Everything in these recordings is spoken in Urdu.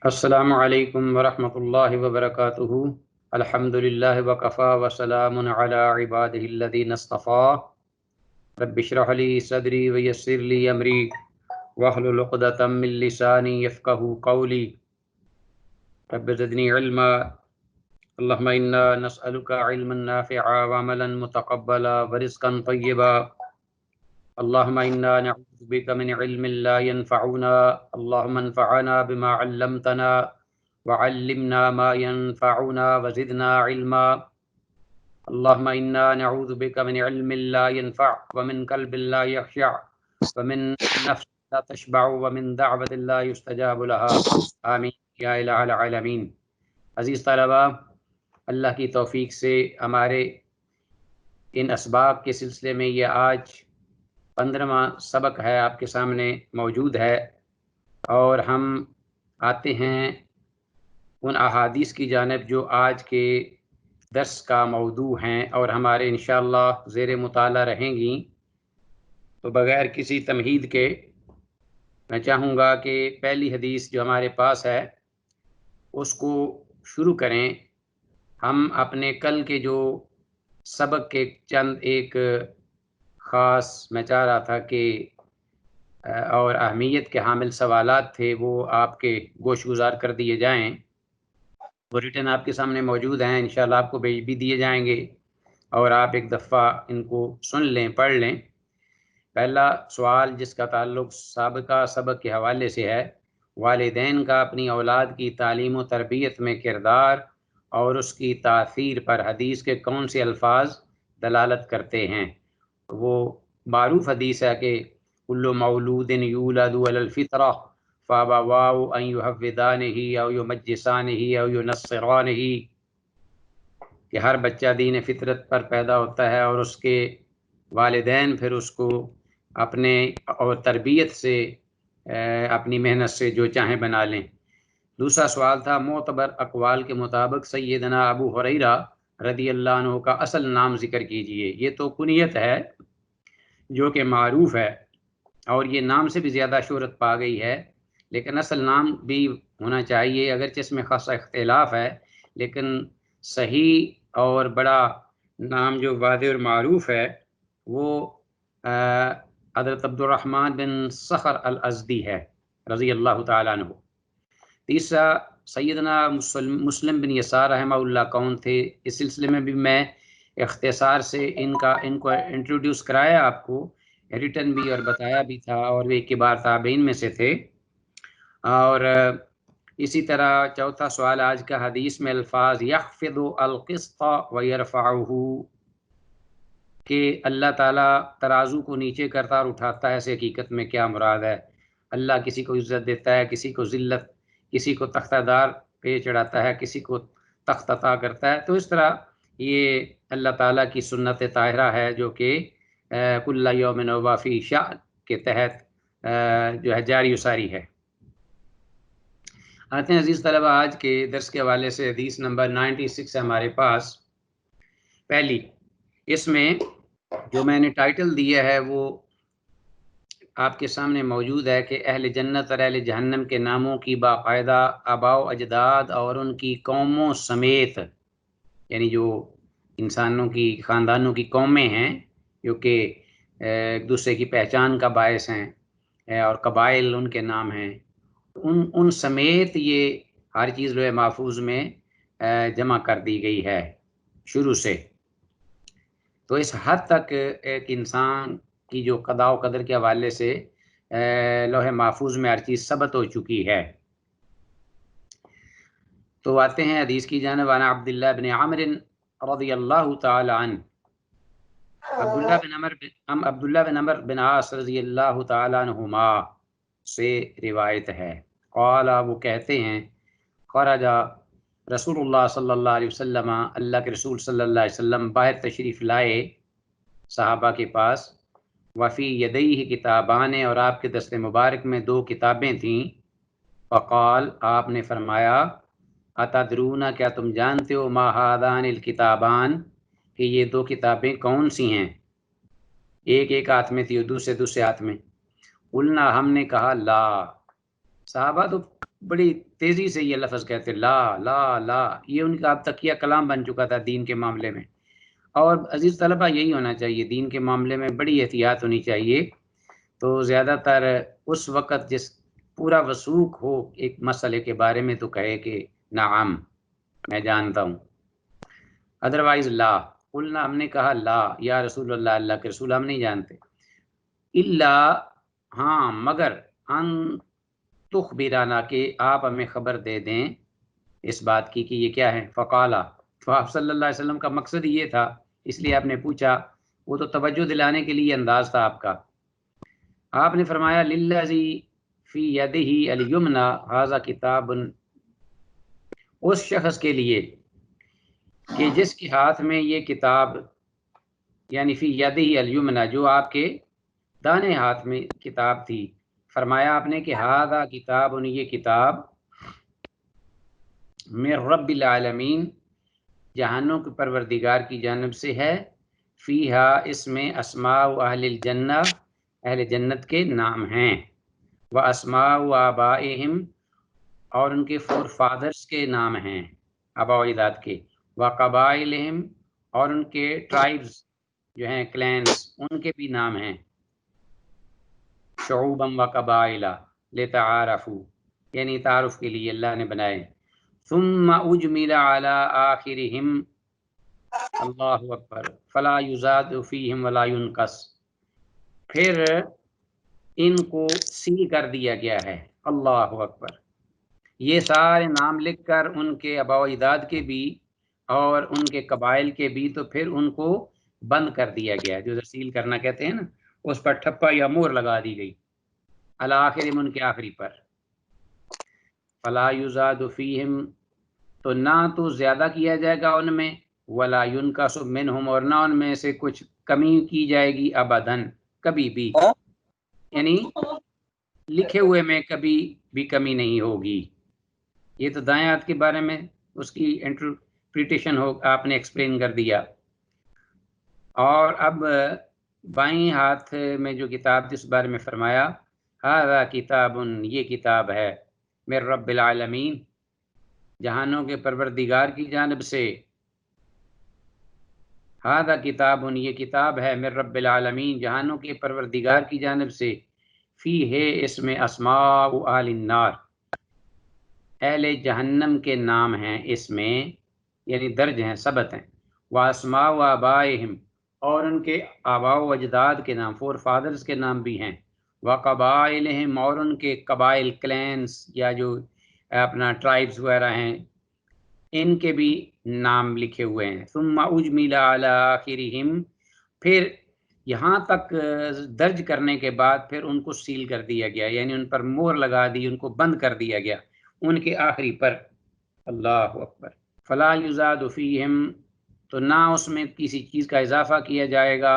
السلام علیکم ورحمۃ اللہ وبرکاتہ۔ الحمد للہ وکفا وسلام علی عبادہ الذین اصطفیٰ۔ رب اشرح لی صدری ویسر لی امری واحلل عقدۃ من لسانی یفقہوا قولی۔ رب زدنی علما، اللہم انا نسألک علما نافعا وعملا متقبلا ورزقا طیبا۔ اللهم إنا نعوذ بك من علم لا ينفعنا، اللهم انفعنا بما علمتنا وعلمنا ما ينفعنا وزدنا علما۔ اللهم إنا نعوذ بك من علم لا ينفع ومن قلب لا يخشع ومن نفس لا تشبع ومن دعوة لا يستجاب لها آمین یا الہ العالمین۔ عزیز طلبہ، اللہ کی توفیق سے ہمارے ان اسباب کے سلسلے میں یہ آج 15واں سبق ہے، آپ کے سامنے موجود ہے، اور ہم آتے ہیں ان احادیث کی جانب جو آج کے درس کا موضوع ہیں اور ہمارے انشاءاللہ زیر مطالعہ رہیں گی۔ تو بغیر کسی تمہید کے میں چاہوں گا کہ پہلی حدیث جو ہمارے پاس ہے اس کو شروع کریں۔ ہم اپنے کل کے جو سبق کے چند ایک خاص میں چاہ رہا تھا کہ اور اہمیت کے حامل سوالات تھے، وہ آپ کے گوش گزار کر دیے جائیں۔ وہ ریٹن آپ کے سامنے موجود ہیں، انشاءاللہ آپ کو بھیج بھی دیے جائیں گے، اور آپ ایک دفعہ ان کو سن لیں، پڑھ لیں۔ پہلا سوال جس کا تعلق سابقہ سبق کے حوالے سے ہے، والدین کا اپنی اولاد کی تعلیم و تربیت میں کردار اور اس کی تاثیر پر حدیث کے کون سے الفاظ دلالت کرتے ہیں؟ وہ معروف حدیث ہے کہ کل مولود یولد علی الفطرہ فابواہ ان یحودانہ او یمجسانہ او ینصرانہ، کہ ہر بچہ دین فطرت پر پیدا ہوتا ہے اور اس کے والدین پھر اس کو اپنے اور تربیت سے اپنی محنت سے جو چاہیں بنا لیں۔ دوسرا سوال تھا معتبر اقوال کے مطابق سیدنا ابو ہریرہ رضی اللہ عنہ کا اصل نام ذکر کیجئے۔ یہ تو کنیت ہے جو کہ معروف ہے اور یہ نام سے بھی زیادہ شہرت پا گئی ہے، لیکن اصل نام بھی ہونا چاہیے، اگرچہ اس میں خاصا اختلاف ہے، لیکن صحیح اور بڑا نام جو واضح اور معروف ہے وہ حضرت عبد الرحمن بن صخر الازدی ہے رضی اللہ تعالیٰ عنہ۔ تیسرا سیدنا مسلم بن یسار رحمہ اللہ کون تھے؟ اس سلسلے میں بھی میں اختصار سے ان کو انٹروڈیوس کرایا آپ کو، ریٹن بھی اور بتایا بھی تھا، اور وہ کبار تابعین میں سے تھے۔ اور اسی طرح چوتھا سوال آج کا حدیث میں الفاظ یخفض القسط ویرفعہ، کہ اللہ تعالیٰ ترازو کو نیچے کرتا اور اٹھاتا ہے، اس حقیقت میں کیا مراد ہے؟ اللہ کسی کو عزت دیتا ہے، کسی کو ذلت، کسی کو تختہ دار پہ چڑھاتا ہے، کسی کو تخت عطا کرتا ہے۔ تو اس طرح یہ اللہ تعالیٰ کی سنت طاہرہ ہے جو کہ کل یوم ہوا فی شأن کے تحت جو ہے جاری و ساری ہے۔ آتے ہیں عزیز طلبہ، آج کے درس کے حوالے سے حدیث نمبر 96 ہے ہمارے پاس۔ پہلی اس میں جو میں نے ٹائٹل دیا ہے وہ آپ کے سامنے موجود ہے کہ اہل جنت اور اہل جہنم کے ناموں کی باقاعدہ آباء و اجداد اور ان کی قوموں سمیت، یعنی جو انسانوں کی خاندانوں کی قومیں ہیں جو کہ ایک دوسرے کی پہچان کا باعث ہیں، اور قبائل ان کے نام ہیں، ان سمیت یہ ہر چیز لوح محفوظ میں جمع کر دی گئی ہے شروع سے۔ تو اس حد تک ایک انسان کی جو قضاء و قدر کے حوالے سے لوح محفوظ میں ہر چیز ثبت ہو چکی ہے۔ تو آتے ہیں حدیث کی جانب۔ عن عبداللہ بن عمر رضی اللہ تعالی عنہ، عبداللہ بن عمر بن عاص رضی اللہ تعالی عنہما سے روایت ہے، قال، وہ کہتے ہیں، خرج رسول اللہ صلی اللہ علیہ وسلم، اللہ کے رسول صلی اللہ علیہ وسلم باہر تشریف لائے صحابہ کے پاس، وفی یدیہ کتابان، اور آپ کے دست مبارک میں 2 کتابیں تھیں، فقال، آپ نے فرمایا، اتدرون، کیا تم جانتے ہو، ما ہادان الکتابان، کہ یہ 2 کتابیں کون سی ہیں؟ ایک ہاتھ میں تھی اور دوسرے ہاتھ میں۔ قلنا، ہم نے کہا، لا، صحابہ تو بڑی تیزی سے یہ لفظ کہتے لا لا لا، یہ ان کا اب تکیہ کلام بن چکا تھا دین کے معاملے میں۔ اور عزیز طلبہ یہی ہونا چاہیے، دین کے معاملے میں بڑی احتیاط ہونی چاہیے۔ تو زیادہ تر اس وقت جس پورا وثوق ہو ایک مسئلے کے بارے میں تو کہے کہ نعم میں جانتا ہوں، ادروائز لا قلنا، ہم نے کہا لا یا رسول اللہ، اللہ کے رسول ہم نہیں جانتے، الا ہاں مگر، ان تخبرانا کہ آپ ہمیں خبر دے دیں اس بات کی کہ یہ کیا ہے۔ فقالا، تو آپ صلی اللہ علیہ وسلم کا مقصد یہ تھا، اس لیے آپ نے پوچھا، وہ تو توجہ دلانے کے لیے انداز تھا آپ کا۔ آپ نے فرمایا للذی فی یدہ الیمنا ھذا کتاب، اس شخص کے لیے کہ جس کے ہاتھ میں یہ کتاب، یعنی فی یدہ الیمنا، جو آپ کے دانے ہاتھ میں کتاب تھی۔ فرمایا آپ نے کہ ھذا کتاب، یہ کتاب من رب العالمین، جہانوں کے پروردگار کی جانب سے ہے، فیہا، اس میں اسماء اہل الجنہ، اہل جنت کے نام ہیں، و اسماء آبائہم، اور ان کے فور فادرز کے نام ہیں، آباء و اجداد کے، و قبائلہم، اور ان کے ٹرائبز جو ہیں کلینز، ان کے بھی نام ہیں، شعوبا و قبائلہ لتعارفوا، یعنی تعارف کے لیے اللہ نے بنائے۔ ثم اجمل علی آخرہم، اللہ اکبر، فلا یزاد فیہم ولا ینقص، پھر ان کو سیل کر دیا گیا ہے، اللہ اکبر، یہ سارے نام لکھ کر ان کے آباء و اجداد کے بھی اور ان کے قبائل کے بھی، تو پھر ان کو بند کر دیا گیا، جو سیل کرنا کہتے ہیں نا، اس پر ٹھپا یا مہر لگا دی گئی، الآخرہم، ان کے آخری پر۔ فلا یزاد فیہم، تو نہ تو زیادہ کیا جائے گا ان میں، ولا ینقص منہم، اور نہ ان میں سے کچھ کمی کی جائے گی، ابداً، کبھی بھی، یعنی لکھے ہوئے میں کبھی بھی کمی نہیں ہوگی۔ یہ تو دائیں ہاتھ کے بارے میں اس کی انٹرپریٹیشن ہو، آپ نے ایکسپلین کر دیا۔ اور اب بائیں ہاتھ میں جو کتاب جس بارے میں فرمایا، ھذا کتاب، یہ کتاب ہے، من رب العالمین، جہانوں کے پروردگار کی جانب سے، ھذا کتاب، یہ کتاب ہے، من رب العالمین، جہانوں کے پروردگار کی جانب سے، فیہ، اس میں اسماء اہل النار، اہل جہنم کے نام ہیں اس میں، یعنی درج ہیں، ثبت ہیں، واسماء آبائہم، اور ان کے آباء و اجداد کے نام، فور فادرز کے نام بھی ہیں، وقبائلہم، اور ان کے قبائل، کلینس، یا جو اپنا ٹرائبز وغیرہ ہیں، ان کے بھی نام لکھے ہوئے ہیں۔ ثم اجمل علی آخرہم، پھر یہاں تک درج کرنے کے بعد پھر ان کو سیل کر دیا گیا، یعنی ان پر مہر لگا دی، ان کو بند کر دیا گیا ان کے آخری پر، اللہ اکبر۔ فلا یزاد فیہم، تو نہ اس میں کسی چیز کا اضافہ کیا جائے گا،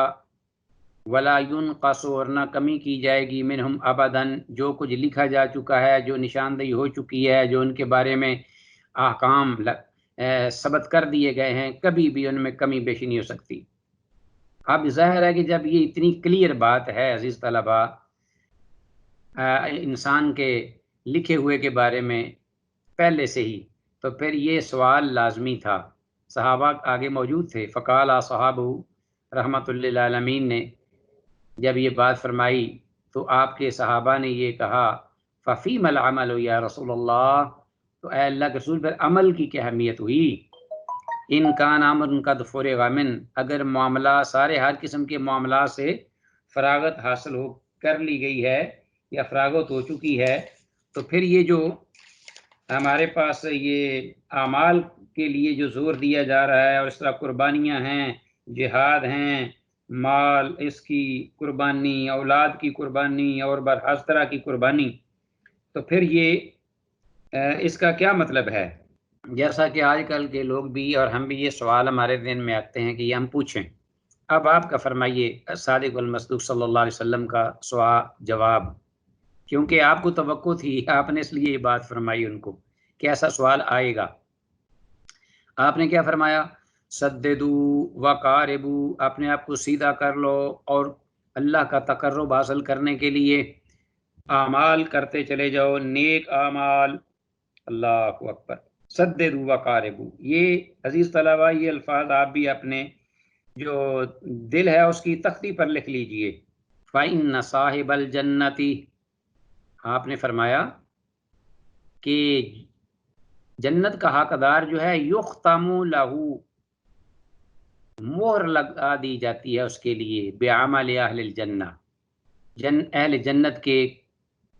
ولا ینقص، اور نہ کمی کی جائے گی، منہم ابداً، جو کچھ لکھا جا چکا ہے، جو نشاندہی ہو چکی ہے، جو ان کے بارے میں احکام ثبت کر دیے گئے ہیں، کبھی بھی ان میں کمی بیشی نہیں ہو سکتی۔ اب ظاہر ہے کہ جب یہ اتنی کلیئر بات ہے عزیز طلبہ انسان کے لکھے ہوئے کے بارے میں پہلے سے ہی، تو پھر یہ سوال لازمی تھا۔ صحابہ آگے موجود تھے، فقال صحابہ رحمۃ اللہ العالمین نے جب یہ بات فرمائی تو آپ کے صحابہ نے یہ کہا، ففیم العمل یا رسول اللہ، تو اے اللہ کے رسول، پھر عمل کی کیا اہمیت ہوئی؟ ان کان امر قد فرغ من، اگر معاملہ، سارے ہر قسم کے معاملات سے فراغت حاصل ہو کر لی گئی ہے یا فراغت ہو چکی ہے، تو پھر یہ جو ہمارے پاس یہ اعمال کے لیے جو زور دیا جا رہا ہے، اور اس طرح قربانیاں ہیں، جہاد ہیں، مال اس کی قربانی، اولاد کی قربانی، اور ہر طرح کی قربانی، تو پھر یہ اس کا کیا مطلب ہے؟ جیسا کہ آج کل کے لوگ بھی اور ہم بھی، یہ سوال ہمارے ذہن میں آتے ہیں کہ یہ ہم پوچھیں۔ اب آپ کا فرمائیے صادق المصدوق صلی اللہ علیہ وسلم کا سوال جواب، کیونکہ آپ کو توقع تھی، آپ نے اس لیے یہ بات فرمائی ان کو کہ ایسا سوال آئے گا۔ آپ نے کیا فرمایا؟ سددو وقاربو، اپنے آپ کو سیدھا کر لو، اور اللہ کا تقرب حاصل کرنے کے لیے اعمال کرتے چلے جاؤ، نیک اعمال، اللہ اکبر. سددوا وقاربوا، یہ عزیز طلبہ یہ الفاظ آپ بھی اپنے جو دل ہے اس کی تختی پر لکھ لیجئے. فَإِنَّ صَاحِبَ الْجَنَّةِ، آپ نے فرمایا کہ جنت کا حقدار جو ہے یختم لہو، مہر لگا دی جاتی ہے اس کے لیے، بعمل اہل الجنہ، اہل جنت کے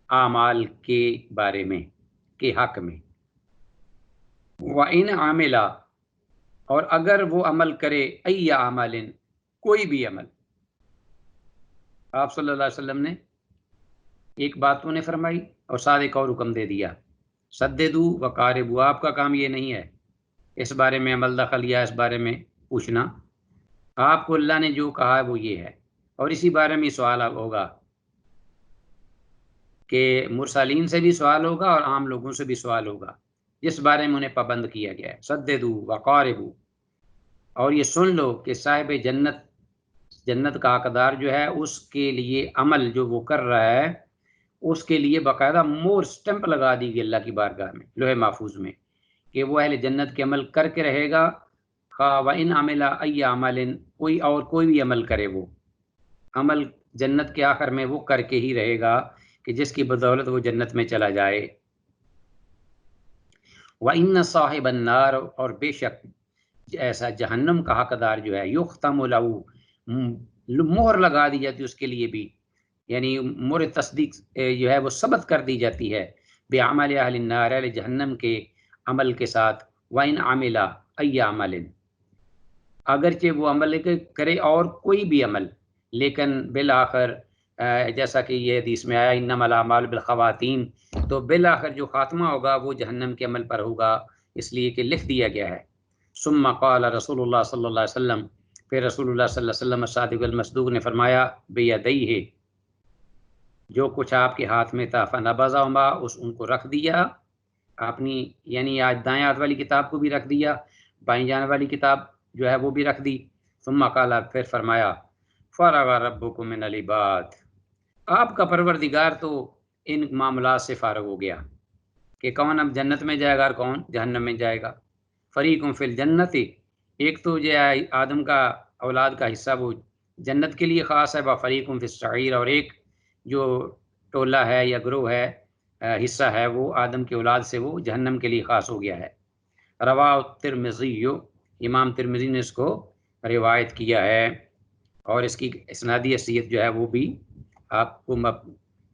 اعمال کے بارے میں، کے حق میں. وَإِنْ عَمِلَ، اور اگر وہ عمل کرے، اَيَّ عَمَلٍ، کوئی بھی عمل. آپ صلی اللہ علیہ وسلم نے ایک بات تو نے فرمائی اور ساتھ ایک اور حکم دے دیا، سددوا وقاربوا. آپ کا کام یہ نہیں ہے اس بارے میں عمل دخل یا اس بارے میں پوچھنا. آپ کو اللہ نے جو کہا ہے وہ یہ ہے، اور اسی بارے میں سوال ہوگا کہ مرسلین سے بھی سوال ہوگا اور عام لوگوں سے بھی سوال ہوگا جس بارے میں انہیں پابند کیا گیا ہے. سددوا وقاربوا. اور یہ سن لو کہ صاحب جنت، جنت کا حقدار جو ہے اس کے لیے عمل جو وہ کر رہا ہے اس کے لیے باقاعدہ مور سٹمپ لگا دی گئی اللہ کی بارگاہ میں، لوح محفوظ میں، کہ وہ اہل جنت کے عمل کر کے رہے گا. خواہ وَإِنْ عَمِلَ أَيَّ عَمَلٍ، کوئی بھی عمل کرے، وہ عمل جنت کے آخر میں وہ کر کے ہی رہے گا کہ جس کی بدولت وہ جنت میں چلا جائے. وَإِنَّ صَاحِبَ النَّارِ، اور بے شک ایسا جہنم کا حقدار جو ہے، یختم لہو، مہر لگا دی جاتی اس کے لیے بھی، یعنی مہر تصدیق جو ہے وہ ثبت کر دی جاتی ہے، بعمل اہل النار، اہل جہنم کے عمل کے ساتھ. وَإِنْ عَمِلَ أَيَّ عَمَلٍ، اگرچہ وہ عمل کرے اور کوئی بھی عمل، لیکن بالآخر جیسا کہ یہ حدیث میں آیا انما الاعمال بالخواتیم، تو بالآخر جو خاتمہ ہوگا وہ جہنم کے عمل پر ہوگا، اس لیے کہ لکھ دیا گیا ہے. ثم قال رسول اللہ صلی اللہ علیہ وسلم، پھر رسول اللہ صلی اللہ علیہ وسلم صادق المصدوق نے فرمایا، بیدیہ، جو کچھ آپ کے ہاتھ میں تھا، فنبذہما، ان کو رکھ دیا اپنی، یعنی آج دائیں ہاتھ والی کتاب کو بھی رکھ دیا، بائیں جانب والی کتاب جو ہے وہ بھی رکھ دی. ثم قال، پھر فرمایا، فرغ ربکم من العباد، آپ کا پروردگار تو ان معاملات سے فارغ ہو گیا کہ کون اب جنت میں جائے گا اور کون جہنم میں جائے گا. فریقٌ فی الجنت، ایک تو جو ہے آدم کا اولاد کا حصہ وہ جنت کے لیے خاص ہے، فریقٌ فی السعیر، اور ایک جو ٹولہ ہے یا گروہ ہے، حصہ ہے، وہ آدم کی اولاد سے وہ جہنم کے لیے خاص ہو گیا ہے. رواہ ترمذی، امام ترمذی نے اس کو روایت کیا ہے، اور اس کی اسنادی حیثیت جو ہے وہ بھی آپ کو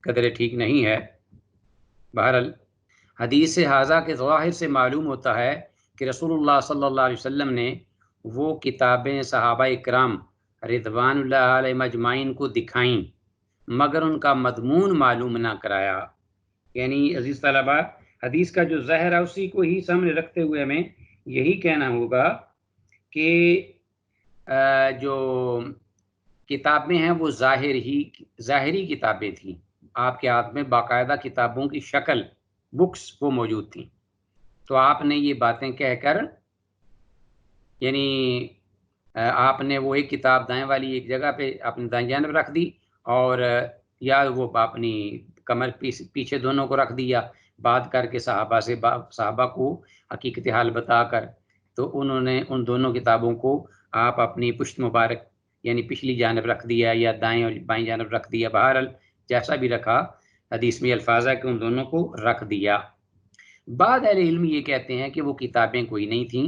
قدر ٹھیک نہیں ہے. بہرحال حدیث حاضہ کے ظاہر سے معلوم ہوتا ہے کہ رسول اللہ صلی اللہ علیہ وسلم نے وہ کتابیں صحابہ اکرام رضوان اللہ علیہ مجمعین کو دکھائیں، مگر ان کا مضمون معلوم نہ کرایا. یعنی عزیز طلبہ، حدیث کا جو ظاہر ہے اسی کو ہی سامنے رکھتے ہوئے ہمیں یہی کہنا ہوگا کہ جو کتابیں ہیں وہ ظاہری کتابیں تھیں، آپ کے ہاتھ میں باقاعدہ کتابوں کی شکل، بکس وہ موجود تھیں. تو آپ نے یہ باتیں کہہ کر، یعنی آپ نے وہ ایک کتاب دائیں والی ایک جگہ پہ اپنے دائیں جانب رکھ دی، اور یا وہ اپنی کمر پیچھے دونوں کو رکھ دیا، بات کر کے صحابہ کو حقیقت حال بتا کر، تو انہوں نے ان دونوں کتابوں کو آپ اپنی پشت مبارک یعنی پچھلی جانب رکھ دیا یا دائیں اور بائیں جانب رکھ دیا. بہرحال جیسا بھی رکھا، حدیث میں الفاظ ہے کہ ان دونوں کو رکھ دیا. بعض اہل علم یہ کہتے ہیں کہ وہ کتابیں کوئی نہیں تھیں،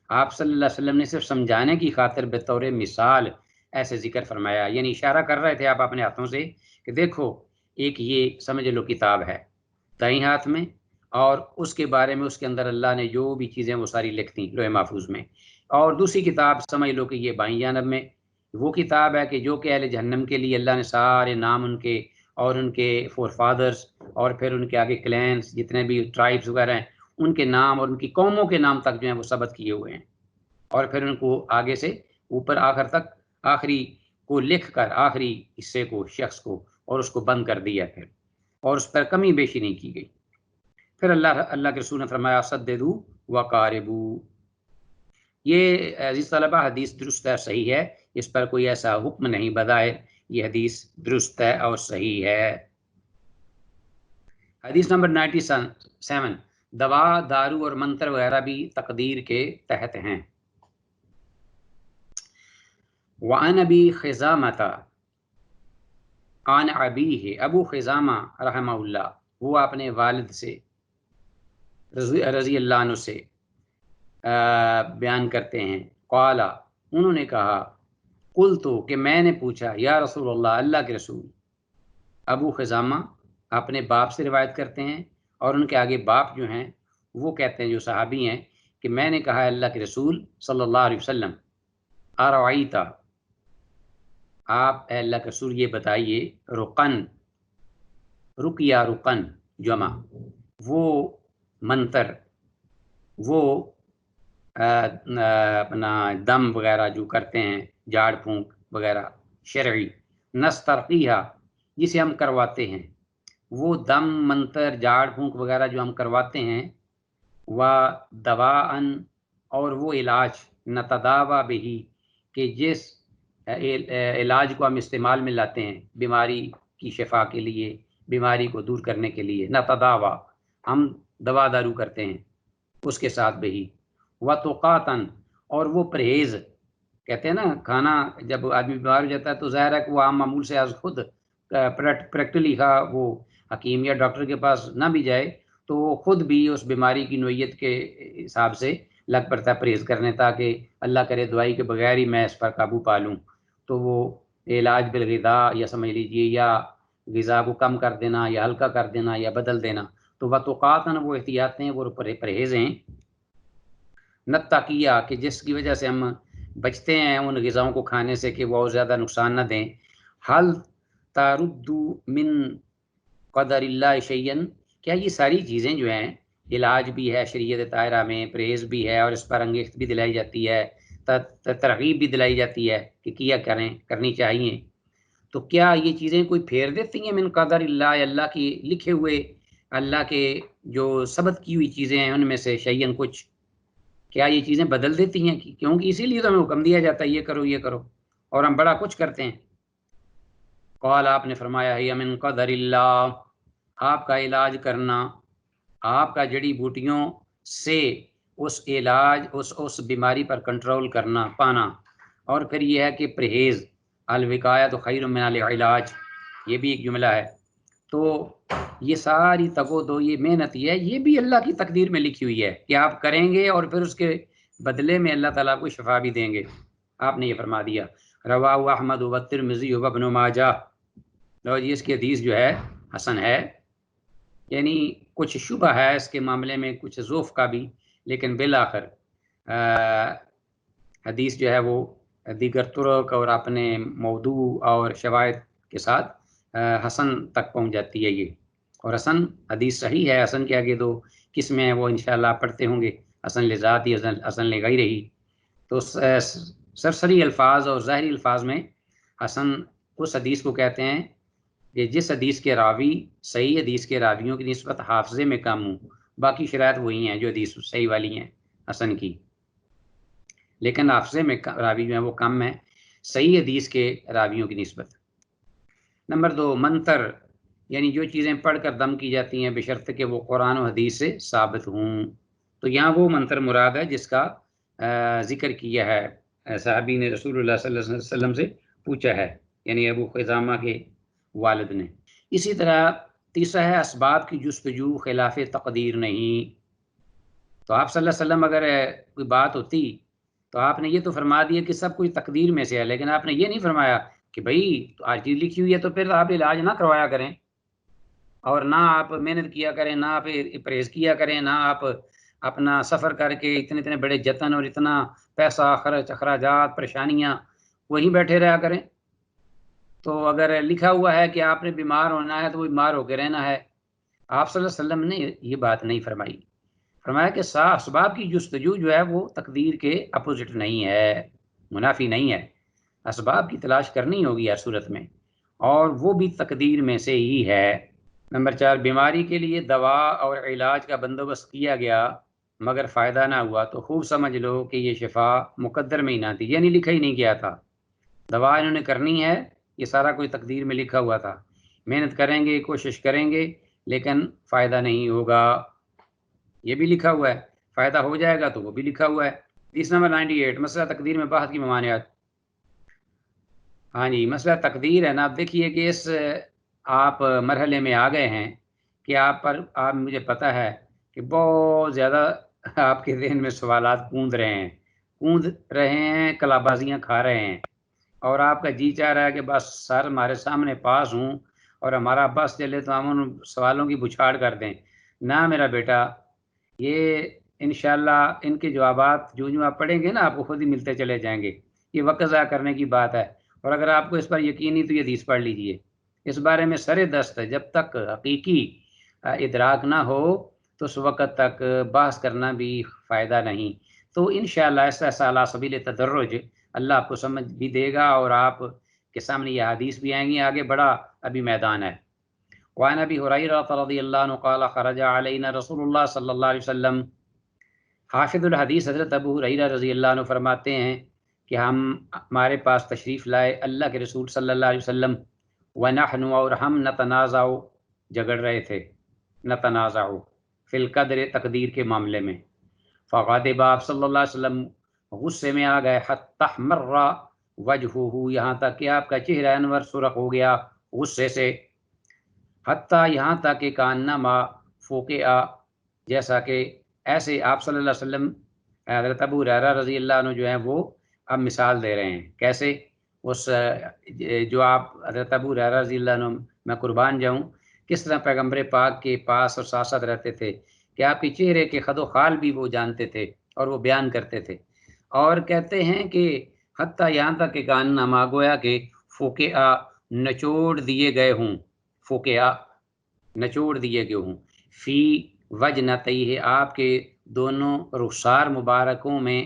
آپ صلی اللہ علیہ وسلم نے صرف سمجھانے کی خاطر بطور مثال ایسے ذکر فرمایا، یعنی اشارہ کر رہے تھے آپ اپنے ہاتھوں سے کہ دیکھو ایک یہ سمجھ لو کتاب ہے دائیں ہاتھ میں، اور اس کے بارے میں اس کے اندر اللہ نے جو بھی چیزیں وہ ساری لکھتی لوح محفوظ میں، اور دوسری کتاب سمجھ لو کہ یہ بائیں جانب میں وہ کتاب ہے کہ جو کہ اہل جہنم کے لیے اللہ نے سارے نام ان کے اور ان کے فور فادرز اور پھر ان کے آگے کلینس جتنے بھی ٹرائبس وغیرہ ہیں ان کے نام اور ان کی قوموں کے نام تک جو ہیں وہ ثبت کیے ہوئے ہیں، اور پھر ان کو آگے سے اوپر آخر تک آخری کو لکھ کر آخری حصے کو شخص کو اور اس کو بند کر دیا پھر، اور اس پر کمی بیشی نہیں کی گئی. پھر اللہ کے رسول نے فرمایا سددوا وقاربوا. یہ عزیز طلبہ حدیث درست ہے، صحیح ہے، اس پر کوئی ایسا حکم نہیں بظاہر، یہ حدیث درست ہے اور صحیح ہے. حدیث نمبر 97، دوا، دارو اور منتر وغیرہ بھی تقدیر کے تحت ہیں۔ وعن ابی خزامہ عن ابیہ، ابو خزامہ رحمہ اللہ وہ اپنے والد سے رضی اللہ عنہ سے بیان کرتے ہیں، قال انہوں نے کہا، قلت کہ میں نے پوچھا، یا رسول اللہ، اللہ کے رسول۔ ابو خزامہ اپنے باپ سے روایت کرتے ہیں اور ان کے آگے باپ جو ہیں وہ کہتے ہیں، جو صحابی ہیں، کہ میں نے کہا اللہ کے رسول صلی اللہ علیہ وسلم، ارعیتا، آپ اے اللہ کے رسول یہ بتائیے، رقن، رقیہ رقن جمع، وہ منتر، وہ اپنا دم وغیرہ جو کرتے ہیں، جھاڑ پھونک وغیرہ شرعی، نسترقیہ جسے ہم کرواتے ہیں، وہ دم منتر جھاڑ پھونک وغیرہ جو ہم کرواتے ہیں، و دواءً اور وہ علاج، نتداوا بہی کہ جس علاج کو ہم استعمال میں لاتے ہیں بیماری کی شفا کے لیے، بیماری کو دور کرنے کے لیے، نتداوا ہم دوا دارو کرتے ہیں اس کے ساتھ بہی، وتقاتن اور وہ پرہیز، کہتے ہیں نا کھانا جب آدمی بیمار ہو جاتا ہے تو ظاہر ہے کہ وہ عام معمول سے از خود پریکٹیکلی وہ حکیم یا ڈاکٹر کے پاس نہ بھی جائے تو وہ خود بھی اس بیماری کی نوعیت کے حساب سے لگ پڑتا ہے پرہیز کرنے، تاکہ اللہ کرے دوائی کے بغیر ہی میں اس پر قابو پا لوں۔ تو وہ علاج بالغذاء یا سمجھ لیجیے، یا غذا کو کم کر دینا یا ہلکا کر دینا یا بدل دینا، تو وتقاتن وہ احتیاطیں، وہ پرہیز ہیں، نتقیہ کہ جس کی وجہ سے ہم بچتے ہیں ان غذاؤں کو کھانے سے کہ وہ زیادہ نقصان نہ دیں۔ حل ترد من قدر اللہ شیئن، کیا یہ ساری چیزیں جو ہیں، علاج بھی ہے شریعت طاہرہ میں، پرہیز بھی ہے، اور اس پر انگیخت بھی دلائی جاتی ہے، ترغیب بھی دلائی جاتی ہے کہ کیا کریں، کرنی چاہیے، تو کیا یہ چیزیں کوئی پھیر دیتی ہیں من قدر اللہ، اللہ کی لکھے ہوئے، اللہ کے جو ثبت کی ہوئی چیزیں ہیں ان میں سے شیئن کچھ، کیا یہ چیزیں بدل دیتی ہیں؟ کیونکہ اسی لیے تو ہمیں حکم دیا جاتا ہے یہ کرو یہ کرو، اور ہم بڑا کچھ کرتے ہیں۔ قال آپ نے فرمایا، ہی من قدر اللہ، آپ کا علاج کرنا، آپ کا جڑی بوٹیوں سے اس علاج اس بیماری پر کنٹرول کرنا پانا، اور پھر یہ ہے کہ پرہیز، الوقایۃ خیر من العلاج، یہ بھی ایک جملہ ہے۔ تو یہ ساری تگو دو، یہ محنت یہ بھی اللہ کی تقدیر میں لکھی ہوئی ہے کہ آپ کریں گے، اور پھر اس کے بدلے میں اللہ تعالیٰ کو شفا بھی دیں گے۔ آپ نے یہ فرما دیا۔ رواہ احمد و ترمذی و ابن ماجہ، لو جی اس کی حدیث جو ہے حسن ہے، یعنی کچھ شبہ ہے اس کے معاملے میں، کچھ ضعف کا بھی، لیکن بالآخر حدیث جو ہے وہ دیگر طرق اور اپنے موضوع اور شواہد کے ساتھ حسن تک پہنچ جاتی ہے یہ، اور حسن حدیث صحیح ہے، حسن کے آگے دو قسمیں ہیں وہ انشاءاللہ آپ پڑھتے ہوں گے، حسن لذاتی، حسن لغیرہ، تو سرسری الفاظ اور ظاہری الفاظ میں حسن اس حدیث کو کہتے ہیں کہ جس حدیث کے راوی صحیح حدیث کے راویوں کی نسبت حافظے میں کم ہوں، باقی شرائط وہی ہیں جو حدیث صحیح والی ہیں حسن کی، لیکن حافظے میں راوی جو ہیں وہ کم ہیں صحیح حدیث کے راویوں کی نسبت۔ نمبر 2، منتر، یعنی جو چیزیں پڑھ کر دم کی جاتی ہیں بشرط کہ وہ قرآن و حدیث سے ثابت ہوں، تو یہاں وہ منتر مراد ہے جس کا ذکر کیا ہے صحابی نے رسول اللہ صلی اللہ علیہ وسلم سے پوچھا ہے، یعنی ابو خزامہ کے والد نے۔ اسی طرح تیسرا ہے اسباب کی جستجو خلاف تقدیر نہیں، تو آپ صلی اللہ علیہ وسلم اگر کوئی بات ہوتی تو آپ نے یہ تو فرما دیا کہ سب کچھ تقدیر میں سے ہے، لیکن آپ نے یہ نہیں فرمایا کہ بھائی آج چیز لکھی ہوئی ہے تو پھر آپ علاج نہ کروایا کریں، اور نہ آپ محنت کیا کریں، نہ آپ پرہیز کیا کریں، نہ آپ اپنا سفر کر کے اتنے بڑے جتن اور اتنا پیسہ خرچ، اخراجات، پریشانیاں، وہیں بیٹھے رہا کریں۔ تو اگر لکھا ہوا ہے کہ آپ نے بیمار ہونا ہے تو وہ بیمار ہو کے رہنا ہے، آپ صلی اللہ علیہ وسلم نے یہ بات نہیں فرمائی۔ فرمایا کہ اسباب کی جستجو جو ہے وہ تقدیر کے اپوزٹ نہیں ہے، منافی نہیں ہے، اسباب کی تلاش کرنی ہوگی ہر صورت میں، اور وہ بھی تقدیر میں سے ہی ہے۔ نمبر 4، بیماری کے لیے دوا اور علاج کا بندوبست کیا گیا مگر فائدہ نہ ہوا تو خوب سمجھ لو کہ یہ شفا مقدر میں ہی نہ تھی، یعنی لکھا ہی نہیں گیا تھا۔ دوا انہوں نے کرنی ہے، یہ سارا کوئی تقدیر میں لکھا ہوا تھا، محنت کریں گے، کوشش کریں گے، لیکن فائدہ نہیں ہوگا۔ یہ بھی لکھا ہوا ہے، فائدہ ہو جائے گا تو وہ بھی لکھا ہوا ہے۔ حدیث نمبر 98، مسئلہ تقدیر میں بحث کی ممانعت۔ ہاں جی، مسئلہ تقدیر ہے نا، اب دیکھیے کہ اس آپ مرحلے میں آ گئے ہیں کہ آپ مجھے پتہ ہے کہ بہت زیادہ آپ کے ذہن میں سوالات کوند رہے ہیں، کلابازیاں کھا رہے ہیں، اور آپ کا جی چاہ رہا ہے کہ بس سر ہمارے سامنے پاس ہوں اور ہمارا بس چلے تو ہم ان سوالوں کی بچھاڑ کر دیں۔ نہ میرا بیٹا، یہ انشاءاللہ ان کے جوابات جو آپ پڑھیں گے نا آپ کو خود ہی ملتے چلے جائیں گے، یہ وقت ضائع کرنے کی بات ہے۔ اور اگر آپ کو اس پر یقین نہیں تو یہ حدیث پڑھ لیجئے، اس بارے میں سر دست ہے، جب تک حقیقی ادراک نہ ہو تو اس وقت تک بحث کرنا بھی فائدہ نہیں۔ تو انشاءاللہ ایسا علی سبیل تدرج اللہ آپ کو سمجھ بھی دے گا، اور آپ کے سامنے یہ حدیث بھی آئیں گی، آگے بڑا ابھی میدان ہے۔ وعن ابی ہریرہ رضی اللہ عنہ قال خرج علینا رسول اللہ صلی اللہ علیہ وسلم۔ حافظ الحدیث حضرت ابو ہریرہ رضی اللہ عنہ فرماتے ہیں کہ ہمارے پاس تشریف لائے اللہ کے رسول صلی اللہ علیہ وسلم، ونحن اور ہم نتنازع جگڑ رہے تھے، نتنازع فی القدر تقدیر کے معاملے میں۔ فغضب آپ صلی اللہ علیہ وسلم غصے میں آ گئے، حتی احمر وجہہ یہاں تک کہ آپ کا چہرہ انور سرخ ہو گیا غصے سے، حتی یہاں تک کہ کانما فوقع جیسا کہ ایسے آپ صلی اللہ علیہ وسلم حضرت ابو ہریرہ رضی اللہ عنہ جو ہیں وہ اب مثال دے رہے ہیں، کیسے؟ اس جو آپ حضرت ابو ہریرہ رضی اللہ عنہ، میں قربان جاؤں، کس طرح پیغمبر پاک کے پاس اور ساتھ ساتھ رہتے تھے کہ آپ کے چہرے کے خد و خال بھی وہ جانتے تھے اور وہ بیان کرتے تھے، اور کہتے ہیں کہ حتیٰ یہاں تک کہ کان نما گویا کہ فوقع نچوڑ دیے گئے ہوں، فوقع نچوڑ دیے گئے ہوں، فی وجنتیہ آپ کے دونوں رخسار مبارکوں میں،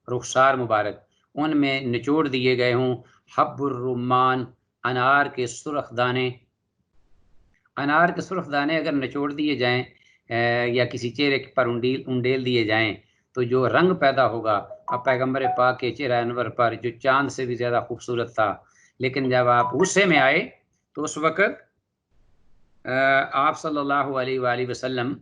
رخسار مبارک ان میں نچوڑ دیے گئے ہوں، حب الرمان انار کے سرخ دانے، انار کے سرخ دانے اگر نچوڑ دیے جائیں یا کسی چہرے پر انڈیل دیے جائیں تو جو رنگ پیدا ہوگا، اب پیغمبر پاک کے چہرہ انور پر جو چاند سے بھی زیادہ خوبصورت تھا، لیکن جب آپ غصے میں آئے تو اس وقت آپ صلی اللہ علیہ وآلہ وسلم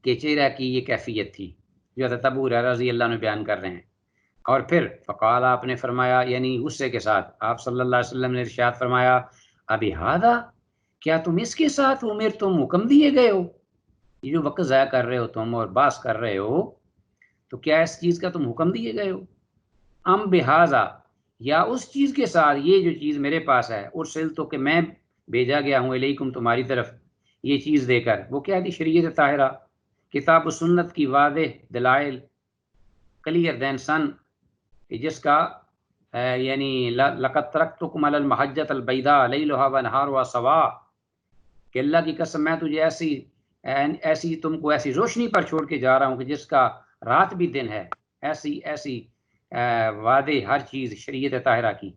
کے چہرہ کی یہ کیفیت تھی جو حضرت ابو ہریرہ رضی اللہ عنہ بیان کر رہے ہیں۔ اور پھر فقال آپ نے فرمایا، یعنی غصے کے ساتھ آپ صلی اللہ علیہ وسلم نے ارشاد فرمایا، ابی ہذا کیا تم اس کے ساتھ عمر تم حکم دیے گئے ہو؟ یہ جو وقت ضائع کر رہے ہو تم اور باس کر رہے ہو تو کیا اس چیز کا تم حکم دیے گئے ہو؟ ام بہذا یا اس چیز کے ساتھ، یہ جو چیز میرے پاس ہے، ارسل تو کہ میں بھیجا گیا ہوں الیکم تمہاری طرف یہ چیز دے کر، وہ کیا تھی؟ شریعت طاہرہ، کتاب و سنت کی واضح دلائل، کلیئر دین سن، جس کا یعنی لقد ترکتکم علی المحجۃ البیضاء لیلھا ونہارھا سواء، کہ اللہ کی قسم میں تجھے ایسی تم کو ایسی روشنی پر چھوڑ کے جا رہا ہوں کہ جس کا رات بھی دن ہے، ایسی وعدے ہر چیز شریعت طاہرہ کی،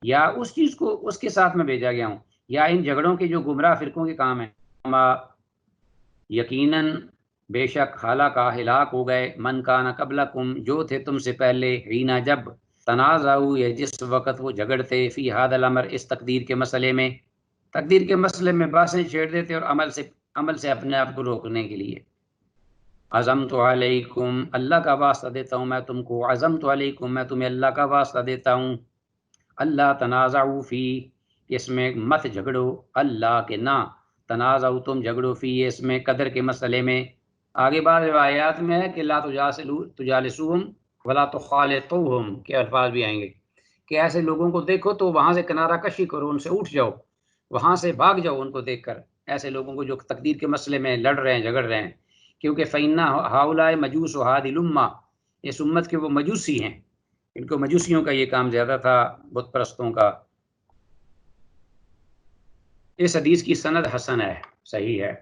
یا اس چیز کو اس کے ساتھ میں بھیجا گیا ہوں، یا ان جھگڑوں کے جو گمراہ فرقوں کے کام ہیں، یقیناً بے شک ہلاکا ہلاک ہو گئے، من کان قبلکم جو تھے تم سے پہلے، حینا جب تنازعوا یا جس وقت وہ جھگڑتے، فی ھذا الامر اس تقدیر کے مسئلے میں، تقدیر کے مسئلے میں باتیں چھیڑ دیتے اور عمل سے اپنے آپ کو روکنے کے لیے۔ عزمت علیکم اللہ کا واسطہ دیتا ہوں میں تم کو، عزمت علیکم میں تمہیں اللہ کا واسطہ دیتا ہوں، اللہ تنازعوا فی اس میں مت جھگڑو، اللہ کے نہ تنازعوا تم جھگڑو فی اس میں قدر کے مسئلے میں۔ آگے بعد روایات میں ہے کہ لا تجالسوہم ولا تخالطوہم کے الفاظ بھی آئیں گے کہ ایسے لوگوں کو دیکھو تو وہاں سے کنارہ کشی کرو، ان سے اٹھ جاؤ، وہاں سے بھاگ جاؤ ان کو دیکھ کر، ایسے لوگوں کو جو تقدیر کے مسئلے میں لڑ رہے ہیں، جھگڑ رہے ہیں، کیونکہ فَإِنَّ هَؤُلَاءِ مَجُوسُ هَذِهِ الْأُمَّةِ اس امت کے وہ مجوسی ہیں، ان کو مجوسیوں کا یہ کام زیادہ تھا، بت پرستوں کا۔ اس حدیث کی سند حسن ہے، صحیح ہے۔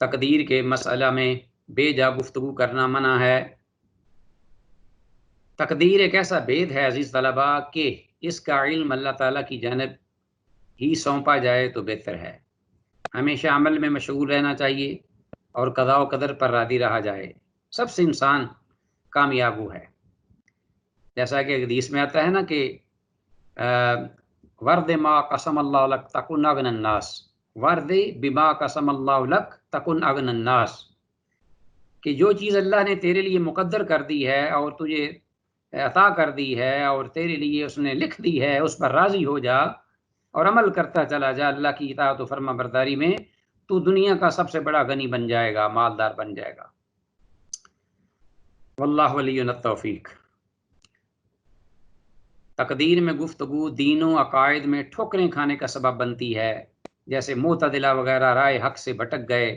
تقدیر کے مسئلہ میں بے جا گفتگو کرنا منع ہے۔ تقدیر ایک ایسا بید ہے عزیز طلباء کہ اس کا علم اللہ تعالیٰ کی جانب ہی سونپا جائے تو بہتر ہے۔ ہمیشہ عمل میں مشغول رہنا چاہیے اور قضاء و قدر پر راضی رہا جائے، سب سے انسان کامیاب وہ ہے۔ جیسا کہ حدیث میں آتا ہے نا کہ ورد ما قسم اللہ لک تکن اغنی الناس، ورد بما قسم اللہ لک تکن اغنی الناس، کہ جو چیز اللہ نے تیرے لیے مقدر کر دی ہے اور تجھے عطا کر دی ہے اور تیرے لیے اس نے لکھ دی ہے، اس پر راضی ہو جا اور عمل کرتا چلا جا اللہ کی اطاعت و فرما برداری میں، تو دنیا کا سب سے بڑا غنی بن جائے گا، مالدار بن جائے گا۔ واللہ ولی التوفیق۔ تقدیر میں گفتگو دین و عقائد میں ٹھوکریں کھانے کا سبب بنتی ہے، جیسے معتزلہ وغیرہ رائے حق سے بھٹک گئے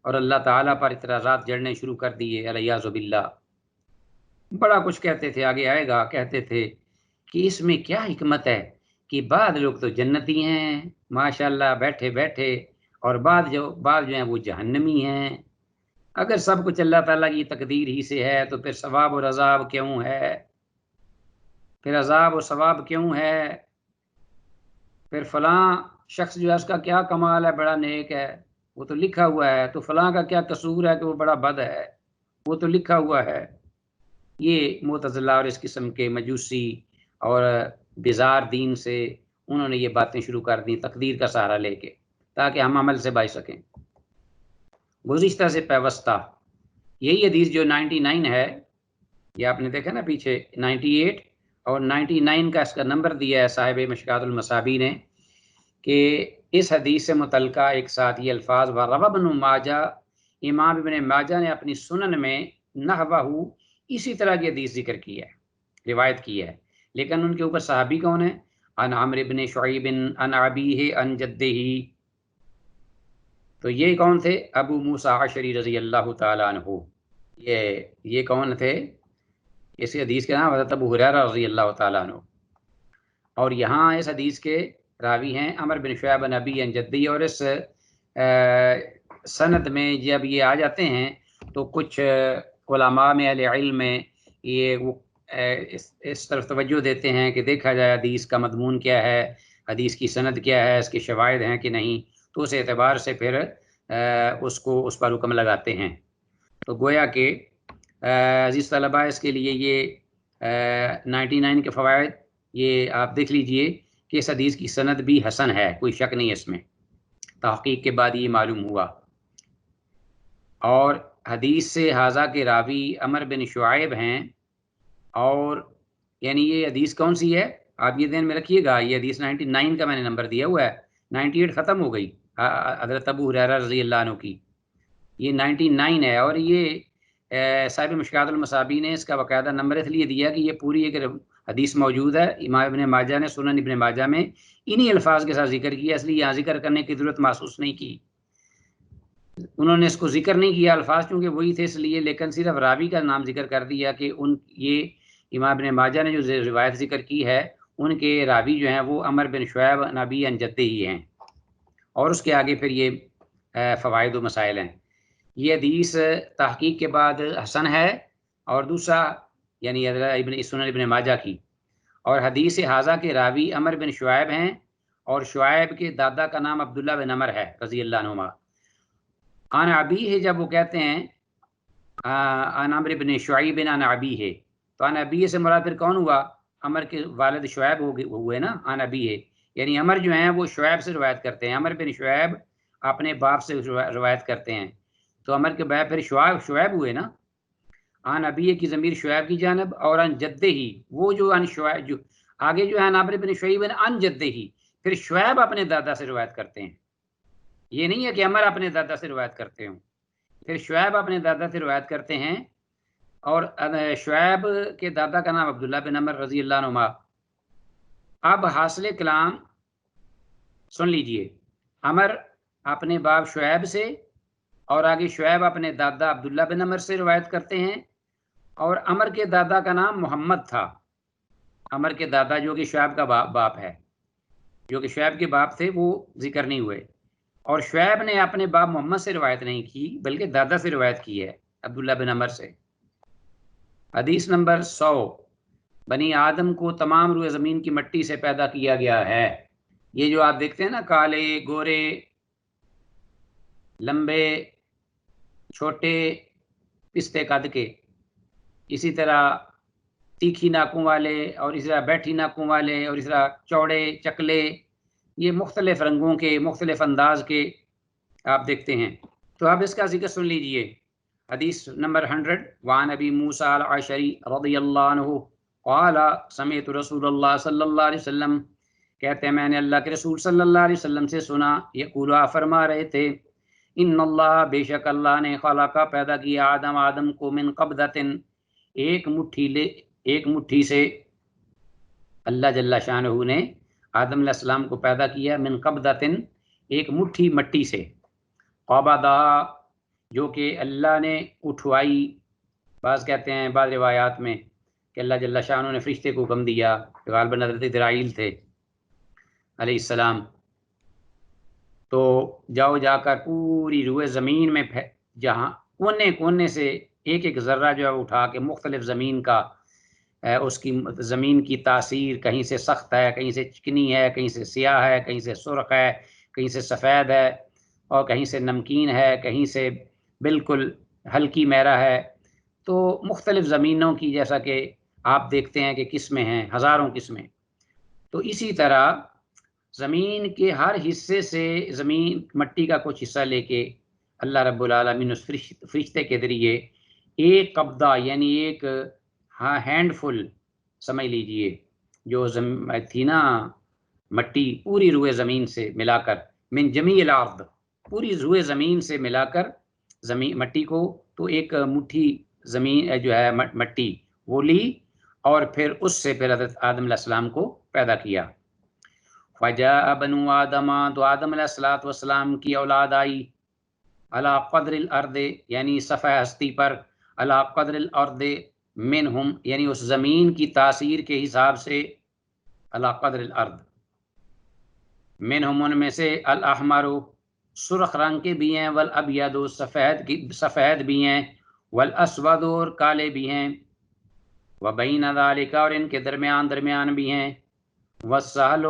اور اللہ تعالیٰ پر اعتراضات جڑنے شروع کر دیے، الیاذ باللہ۔ بڑا کچھ کہتے تھے، آگے آئے گا، کہتے تھے کہ اس میں کیا حکمت ہے کہ بعض لوگ تو جنتی ہیں ماشاءاللہ بیٹھے بیٹھے، اور بعض جو ہیں وہ جہنمی ہیں۔ اگر سب کچھ اللہ تعالیٰ کی تقدیر ہی سے ہے تو پھر ثواب اور عذاب کیوں ہے؟ پھر عذاب و ثواب کیوں ہے؟ پھر فلاں شخص جو ہے اس کا کیا کمال ہے، بڑا نیک ہے، وہ تو لکھا ہوا ہے، تو فلاں کا کیا قصور ہے کہ وہ بڑا بد ہے، وہ تو لکھا ہوا ہے۔ یہ معتزلہ اور اس قسم کے مجوسی اور بیزار دین سے انہوں نے یہ باتیں شروع کر دیں تقدیر کا سہارا لے کے، تاکہ ہم عمل سے بچ سکیں۔ گزشتہ سے پیوستہ یہی حدیث جو 99 ہے، یہ آپ نے دیکھا نا پیچھے 98 اور 99 کا اس کا نمبر دیا ہے صاحب مشکات المصابیح نے، کہ اس حدیث سے متعلقہ ایک ساتھ یہ الفاظ وروى ابن ماجہ، امام ابن ماجہ نے اپنی سنن میں نحوہ اسی طرح کی حدیث ذکر کی ہے، روایت کی ہے، لیکن ان کے اوپر صحابی کون ہے؟ عن عمرو بن شعیب عن ابیہ عن جدہ۔ تو یہ کون تھے؟ ابو موسیٰ عشری رضی اللہ تعالیٰ عنہ۔ یہ کون تھے؟ اس حدیث کے نام حضرت ابو ہریرہ رضی اللہ تعالیٰ عنہ، اور یہاں اس حدیث کے راوی ہیں عمر بن شعیب عن ابی عن جدی، اور اس سند میں جب یہ آ جاتے ہیں تو کچھ علماء میں اہل علم میں یہ اس طرف توجہ دیتے ہیں کہ دیکھا جائے حدیث کا مضمون کیا ہے، حدیث کی سند کیا ہے، اس کے شواہد ہیں کہ نہیں، تو اس اعتبار سے پھر اس پر حکم لگاتے ہیں۔ تو گویا کہ عزیز طلباء اس کے لیے یہ 99 کے فوائد یہ آپ دیکھ لیجئے کہ اس حدیث کی سند بھی حسن ہے، کوئی شک نہیں اس میں، تحقیق کے بعد یہ معلوم ہوا۔ اور حدیث سے حاذا کے راوی عمر بن شعیب ہیں، اور یعنی یہ حدیث کون سی ہے آپ یہ ذہن میں رکھیے گا، یہ حدیث 99 کا میں نے نمبر دیا ہوا ہے، 98 ختم ہو گئی حضرت ابو ہریرہ رضی اللہ عنہ کی، یہ 99 ہے، اور یہ صاحب مشکات المصابیح نے اس کا باقاعدہ نمبر اس لیے دیا کہ یہ پوری ایک حدیث موجود ہے، امام ابن ماجہ نے سنن ابن ماجہ میں انہی الفاظ کے ساتھ ذکر کیا، اس لیے یہاں ذکر کرنے کی ضرورت محسوس نہیں کی، انہوں نے اس کو ذکر نہیں کیا الفاظ چونکہ وہی تھے اس لیے، لیکن صرف راوی کا نام ذکر کر دیا کہ یہ امام ابن ماجہ نے جو روایت ذکر کی ہے ان کے راوی جو ہیں وہ عمر بن شعیب عن ابی عن جدہ ہی ہیں، اور اس کے آگے پھر یہ فوائد و مسائل ہیں۔ یہ حدیث تحقیق کے بعد حسن ہے، اور دوسرا یعنی سنن ابن ماجہ کی، اور حدیث حاذا کے راوی عمر بن شعیب ہیں، اور شعیب کے دادا کا نام عبداللہ بن عمر ہے رضی اللہ عنہما۔ عن ابیہ جب وہ کہتے ہیں عن عمرو بن شعیب عن ابیہ، تو عن ابیہ سے مراد پھر کون ہوا؟ عمر کے والد شعیب ہوئے نا، عن ابیہ، یعنی عمر جو ہیں وہ شعیب سے روایت کرتے ہیں، عمر بن شعیب اپنے باپ سے روایت کرتے ہیں، تو عمر کے باپ پھر شعیب ہوئے نا۔ عن ابیہ کی ضمیر شعیب کی جانب، اور عن جدہ ہی وہ جو عن شعیب جو آگے جو ہے عمرو بن شعیب عن جدہ ہی، پھر شعیب اپنے دادا سے روایت کرتے ہیں، یہ نہیں ہے کہ عمر اپنے دادا سے روایت کرتے ہوں، پھر شعیب اپنے دادا سے روایت کرتے ہیں، اور شعیب کے دادا کا نام عبداللہ بن عمر رضی اللہ عنہما۔ اب حاصل کلام سن لیجئے، عمر اپنے باپ شعیب سے، اور آگے شعیب اپنے دادا عبداللہ بن عمر سے روایت کرتے ہیں، اور عمر کے دادا کا نام محمد تھا، عمر کے دادا جو کہ شعیب کا باپ ہے، جو کہ شعیب کے باپ تھے وہ ذکر نہیں ہوئے، اور شعیب نے اپنے باپ محمد سے روایت نہیں کی بلکہ دادا سے روایت کی ہے عبداللہ بن عمر سے۔ حدیث نمبر 100، بنی آدم کو تمام روئے زمین کی مٹی سے پیدا کیا گیا ہے۔ یہ جو آپ دیکھتے ہیں نا کالے گورے لمبے چھوٹے پستے قد کے، اسی طرح تیکھی ناکوں والے، اور اسی طرح بیٹھی ناکوں والے، اور اسی طرح چوڑے چکلے، یہ مختلف رنگوں کے مختلف انداز کے آپ دیکھتے ہیں۔ تو اب اس کا ذکر سن لیجئے۔ حدیث نمبر 100 وعن ابی موسیٰ العشری رضی اللہ عنہ قال سمعت رسول اللہ صلی اللہ علیہ وسلم، کہتے ہیں میں نے اللہ کے رسول صلی اللہ علیہ وسلم سے سنا، یقول فرما رہے تھے، ان اللہ بے شک اللہ نے خلقہ پیدا کیا آدم کو من قبضۃ ایک مٹھی سے، اللہ جل شانہ نے آدم علیہ السلام کو پیدا کیا من قبضۃ ایک مٹھی مٹی سے، قبضہ جو کہ اللہ نے اٹھوائی، بعض کہتے ہیں بعض روایات میں کہ اللہ جل شانہ نے فرشتے کو حکم دیا، غالباً حضرت اسرائیل تھے علیہ السلام، تو جاؤ جا کر پوری روئے زمین میں جہاں کونے کونے سے ایک ایک ذرہ جو ہے اٹھا کے مختلف زمین کا اس کی زمین کی تاثیر، کہیں سے سخت ہے، کہیں سے چکنی ہے، کہیں سے سیاہ ہے، کہیں سے سرخ ہے، کہیں سے سفید ہے، اور کہیں سے نمکین ہے، کہیں سے بالکل ہلکی میرا ہے، تو مختلف زمینوں کی جیسا کہ آپ دیکھتے ہیں کہ قسمیں ہیں، ہزاروں قسمیں، تو اسی طرح زمین کے ہر حصے سے زمین مٹی کا کچھ حصہ لے کے اللہ رب العالمین اس فرشتے کے ذریعے ایک قبضہ یعنی ایک ہینڈ فل سمجھ لیجئے جو تھی نا مٹی پوری روئے زمین سے ملا کر، من جمیع الارض پوری روئے زمین سے ملا کر زمین مٹی کو، تو ایک مٹھی زمین جو ہے مٹی وہ لی، اور پھر اس سے پھر حضرت آدم علیہ السلام کو پیدا کیا۔ فجاء بنو آدم، تو آدم علیہ السلام کی اولاد آئی، علی قدر الارض یعنی صفحہ ہستی پر، علی قدر الارض منہم یعنی اس زمین کی تاثیر کے حساب سے، علی قدر الارض منہم ان میں سے، الاحمر سرخ رنگ کے بھی ہیں، والابید سفید بھی ہیں، والاسود اور کالے بھی ہیں، وبین ذالک اور ان کے درمیان بھی ہیں، والسہل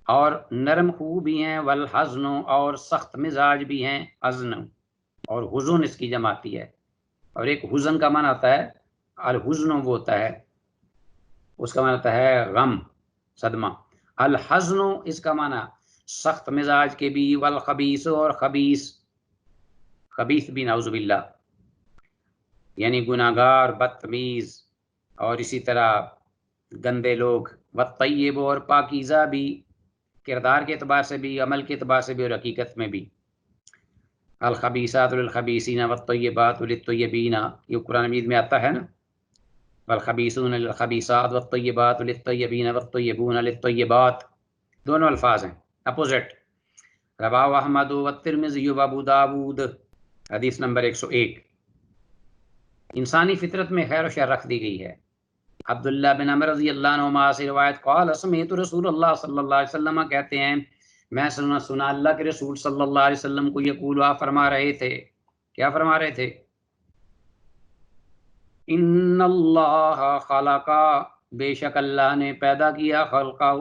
اور نرم خو بھی ہیں، والحزن اور سخت مزاج بھی ہیں، حزن اور حزن اس کی جمع آتی ہے، اور ایک حزن کا معنی ہوتا ہے، الحزن وہ ہوتا ہے اس کا معنی ہوتا ہے غم صدمہ، الحزن اس کا معنی سخت مزاج کے بھی، والخبیث اور خبیث بھی نعوذ باللہ یعنی گناہگار بدتمیز اور اسی طرح گندے لوگ، والطیب اور پاکیزہ بھی، کردار کے اعتبار سے بھی، عمل کے اعتبار سے بھی اور حقیقت میں بھی، الخبیثات للخبیثین والطیبات للطیبین، یہ قرآن مجید میں آتا ہے نا، والخبیثون للخبیثات والطیبات للطیبین والطیبون للطیبات، دونوں الفاظ ہیں اپوزٹ۔ رواہ احمد والترمذی وابو داود، حدیث نمبر 101۔ انسانی فطرت میں خیر و شر رکھ دی گئی ہے۔ عبداللہ بن عمر رضی اللہ عنہما سے روایت، قال سمعت رسول اللہ صلی اللہ علیہ وسلم، کہتے ہیں میں سنا اللہ کے رسول صلی اللہ علیہ وسلم کو یقول فرما رہے تھے، کیا فرما رہے تھے؟ ان اللہ خلقا بے شک اللہ نے پیدا کیا، خلقہ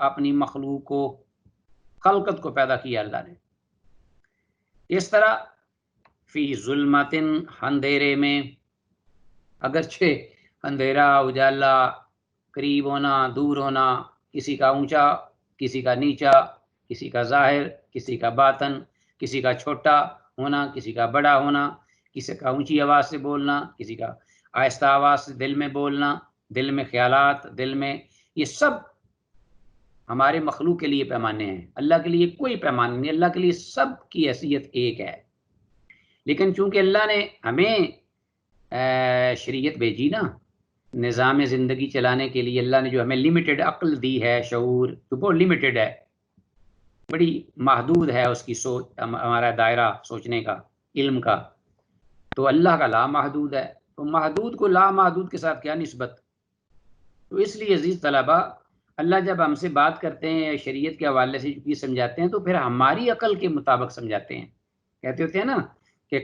اپنی مخلوق کو، خلقت کو پیدا کیا اللہ نے، اس طرح فی ظلمت اندھیرے میں، اگرچہ اندھیرا اجالا، قریب ہونا دور ہونا، کسی کا اونچا کسی کا نیچا، کسی کا ظاہر کسی کا باطن، کسی کا چھوٹا ہونا کسی کا بڑا ہونا، کسی کا اونچی آواز سے بولنا کسی کا آہستہ آواز سے دل میں بولنا، دل میں خیالات، دل میں، یہ سب ہمارے مخلوق کے لیے پیمانے ہیں، اللہ کے لیے کوئی پیمانہ نہیں، اللہ کے لیے سب کی حیثیت ایک ہے، لیکن چونکہ اللہ نے ہمیں شریعت بھیجی نا نظام زندگی چلانے کے لیے، اللہ نے جو ہمیں لمیٹڈ عقل دی ہے، شعور تو بہت لمیٹڈ ہے، بڑی محدود ہے اس کی سوچ، ہمارا دائرہ سوچنے کا، علم کا، تو اللہ کا لا محدود ہے، تو محدود کو لا محدود کے ساتھ کیا نسبت؟ تو اس لیے عزیز طلبہ، اللہ جب ہم سے بات کرتے ہیں شریعت کے حوالے سے چیز سمجھاتے ہیں تو پھر ہماری عقل کے مطابق سمجھاتے ہیں، کہتے ہوتے ہیں نا کہ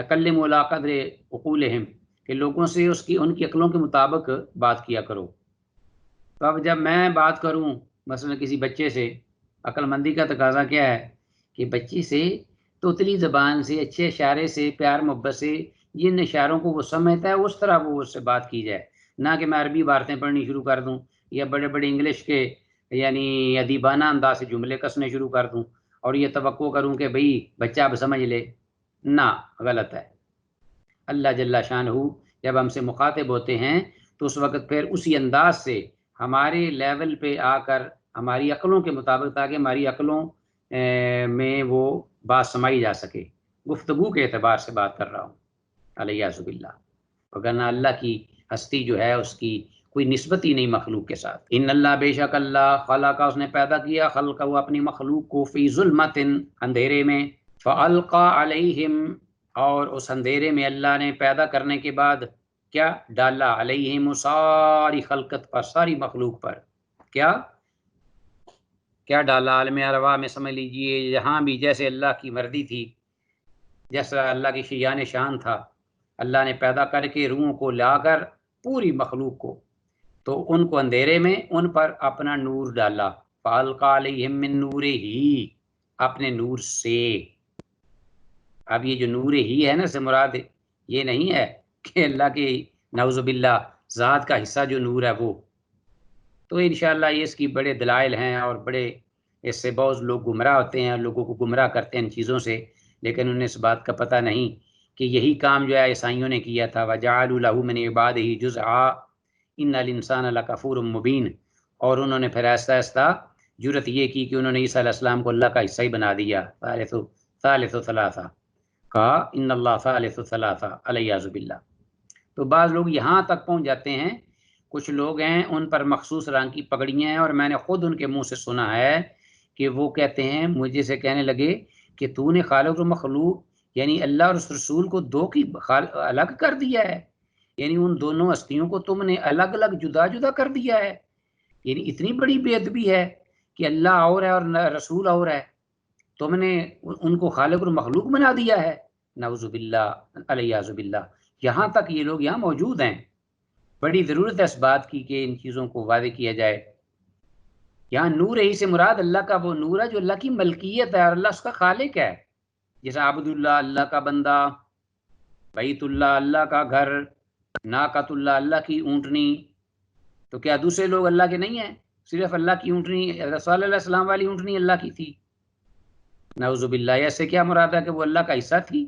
کلموا علی قدر عقولہم، کہ لوگوں سے ان کی عقلوں کے مطابق بات کیا کرو۔ تو اب جب میں بات کروں مثلا کسی بچے سے، عقل مندی کا تقاضا کیا ہے کہ بچی سے توتلی زبان سے، اچھے اشارے سے، پیار محبت سے، جن اشاروں کو وہ سمجھتا ہے اس طرح وہ اس سے بات کی جائے، نہ کہ میں عربی عبارتیں پڑھنی شروع کر دوں یا بڑے بڑے انگلش کے یعنی ادیبانہ انداز سے جملے کسنے شروع کر دوں اور یہ توقع کروں کہ بھئی بچہ اب سمجھ لے۔ نہ، غلط ہے۔ اللہ جل شانہ جب ہم سے مخاطب ہوتے ہیں تو اس وقت پھر اسی انداز سے ہمارے لیول پہ آ کر ہماری عقلوں کے مطابق، تاکہ ہماری عقلوں میں وہ بات سمائی جا سکے، گفتگو کے اعتبار سے بات کر رہا ہوں، علیہ باللہ، وگرنہ اللہ کی ہستی جو ہے اس کی کوئی نسبت ہی نہیں مخلوق کے ساتھ۔ ان اللہ، بے شک اللہ، خلق، اس نے پیدا کیا، خلق وہ اپنی مخلوق کو، فی ظلمت، اندھیرے میں، فالقى علیہم، اور اس اندھیرے میں اللہ نے پیدا کرنے کے بعد کیا ڈالا، علیہم، ساری خلقت پر، ساری مخلوق پر، کیا ڈالا؟ عالم ارواح میں سمجھ لیجئے جہاں بھی جیسے اللہ کی مرضی تھی، جیسا اللہ کی شیان شان تھا، اللہ نے پیدا کر کے روحوں کو لا کر پوری مخلوق کو، تو ان کو اندھیرے میں ان پر اپنا نور ڈالا، فالقى علیہم من نورہ، اپنے نور سے۔ اب یہ جو نور ہی ہے نا سے مراد یہ نہیں ہے کہ اللہ کے نعوذ باللہ ذات کا حصہ جو نور ہے وہ، تو انشاءاللہ یہ اس کی بڑے دلائل ہیں، اور بڑے اس سے بہت لوگ گمراہ ہوتے ہیں، لوگوں کو گمراہ کرتے ہیں ان چیزوں سے، لیکن انہیں اس بات کا پتہ نہیں کہ یہی کام جو ہے عیسائیوں نے کیا تھا، وَجَعَلُوا لَهُ مِنْ عِبَادِهِ جُزْءًا إِنَّ الْإِنسَانَ لَكَفُورٌ مُبِينٌ، اور انہوں نے پھر آہستہ آہستہ جرت یہ کی کہ انہوں نے عیسیٰ علیہ السلام کو اللہ کا حصہ ہی بنا دیا، ثالث ثلاثہ، کہا ان اللہ ثالث ثلاثہ، علیہ باللہ۔ تو بعض لوگ یہاں تک پہنچ جاتے ہیں، کچھ لوگ ہیں ان پر مخصوص رنگ کی پگڑیاں ہیں، اور میں نے خود ان کے منہ سے سنا ہے کہ وہ کہتے ہیں، مجھے سے کہنے لگے کہ تو نے خالق و مخلوق یعنی اللہ اور اس رسول کو دو کی الگ کر دیا ہے، یعنی ان دونوں ہستیوں کو تم نے الگ الگ جدا جدا کر دیا ہے، یعنی اتنی بڑی بے ادبی ہے کہ اللہ اور ہے اور رسول اور ہے، تم نے ان کو خالق اور مخلوق بنا دیا ہے، نعوذ باللہ، علیہ باللہ۔ یہاں تک یہ لوگ یہاں موجود ہیں، بڑی ضرورت ہے اس بات کی کہ ان چیزوں کو واضح کیا جائے۔ یہاں نور ہی سے مراد اللہ کا وہ نور ہے جو اللہ کی ملکیت ہے اور اللہ اس کا خالق ہے، جیسے عبد اللہ، اللہ کا بندہ، بیت اللہ، اللہ کا گھر، ناقۃ اللہ، اللہ کی اونٹنی، تو کیا دوسرے لوگ اللہ کے نہیں ہیں؟ صرف اللہ کی اونٹنی، رسول اللہ علیہ السلام والی اونٹنی اللہ کی تھی، نعوذ باللہ۔ ایسے کیا مراد ہے کہ وہ اللہ کا حصہ تھی؟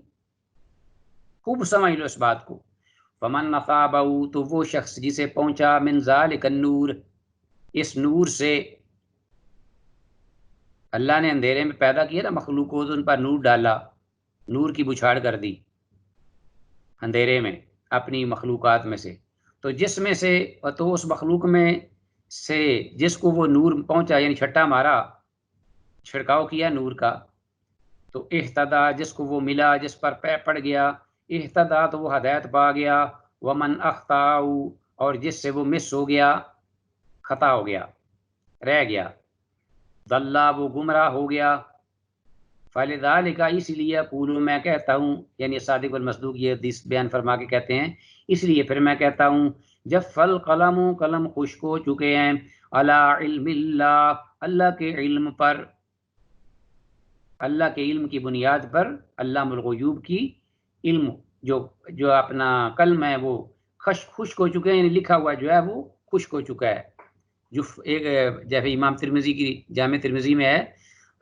خوب سمجھ لو اس بات کو۔ فمن اصابہ، تو وہ شخص جسے پہنچا، من ذالک النور، اس نور سے، اللہ نے اندھیرے میں پیدا کیا نا مخلوق کو، تو ان پر نور ڈالا، نور کی بچھاڑ کر دی اندھیرے میں اپنی مخلوقات میں سے، تو جس میں سے، تو اس مخلوق میں سے جس کو وہ نور پہنچا، یعنی چھٹا مارا، چھڑکاؤ کیا نور کا، تو اہتدا، جس کو وہ ملا، جس پر پڑ گیا، اہتدا، تو وہ ہدایت پا گیا، ومن اخطا، اور جس سے وہ مس ہو گیا، خطا ہو گیا، رہ گیا، ضل، وہ گمراہ ہو گیا، فلذالک، اس لیے اقول، میں کہتا ہوں، یعنی صادق المصدوق یہ حدیث بیان فرما کے کہتے ہیں، اس لیے پھر میں کہتا ہوں، جف القلم، قلم خشک ہو چکے ہیں، علی علم اللہ، اللہ کے علم پر، اللہ کے علم کی بنیاد پر، علام الغیوب کی علم جو اپنا قلم ہے وہ خشک ہو چکے ہیں، یعنی لکھا ہوا جو ہے وہ خشک ہو چکا ہے۔ ایک جیسے امام ترمذی کی جامع ترمذی میں ہے،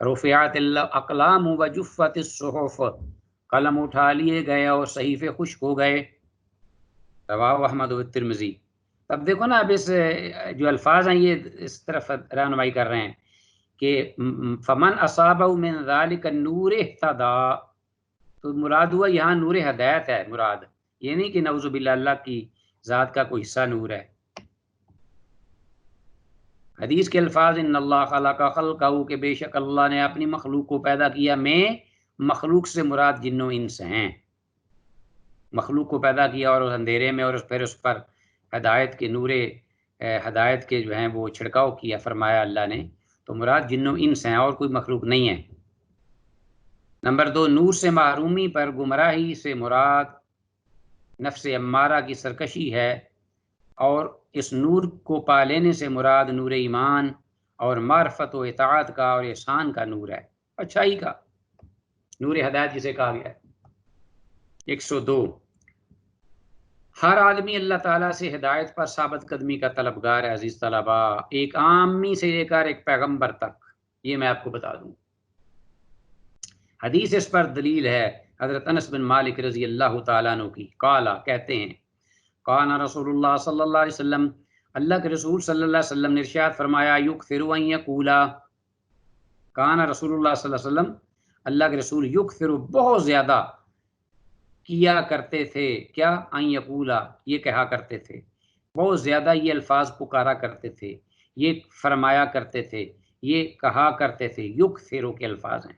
رفعت الاقلام و جفت الصحف، قلم اٹھا لیے گئے اور صحیفے خشک ہو گئے، رواہ احمد و ترمذی۔ اب دیکھو نا، اب اس جو الفاظ ہیں یہ اس طرف رہنمائی کر رہے ہیں کہ فمن اصابہ من ذالک النور اہتدا، تو مراد ہوا یہاں نور ہدایت ہے مراد، یہ نہیں کہ نعوذ باللہ اللہ کی ذات کا کوئی حصہ نور ہے۔ حدیث کے الفاظ، ان اللہ خلق خلقہ، کہ بے شک اللہ نے اپنی مخلوق کو پیدا کیا، میں مخلوق سے مراد جن و انس ہیں، مخلوق کو پیدا کیا اور اس اندھیرے میں، اور پھر اس پر ہدایت کے نور ہدایت کے جو ہیں وہ چھڑکاؤ کیا، فرمایا اللہ نے، تو مراد جن و انس ہیں، اور کوئی مخلوق نہیں ہے۔ نمبر 2، نور سے محرومی پر گمراہی سے مراد نفس امارہ کی سرکشی ہے، اور اس نور کو پا لینے سے مراد نور ایمان اور معرفت و اطاعت کا اور احسان کا نور ہے، اچھائی کا نور ہدایت جسے کہا گیا ہے۔ 102، ہر آدمی اللہ تعالیٰ سے ہدایت پر ثابت قدمی کا طلبگار ہے، عزیز طلبا، ایک عامی سے لے کر ایک پیغمبر تک، یہ میں آپ کو بتا دوں۔ حدیث اس پر دلیل ہے، حضرت انس بن مالک رضی اللہ تعالیٰ عنہ کی، قالا کہتے ہیں، کان رسول اللہ صلی اللہ علیہ وسلم، اللہ کے رسول صلی اللہ علیہ وسلم نے ارشاد فرمایا، یکثر ان یقولا، کان رسول اللہ صلی اللہ علیہ وسلم، اللہ کے رسول یکثر بہت زیادہ کیا کرتے تھے، کیا، ان یقولا یہ کہا کرتے تھے، بہت زیادہ یہ الفاظ پکارا کرتے تھے، یہ فرمایا کرتے تھے، یہ کہا کرتے تھے، یکثر کے الفاظ ہیں،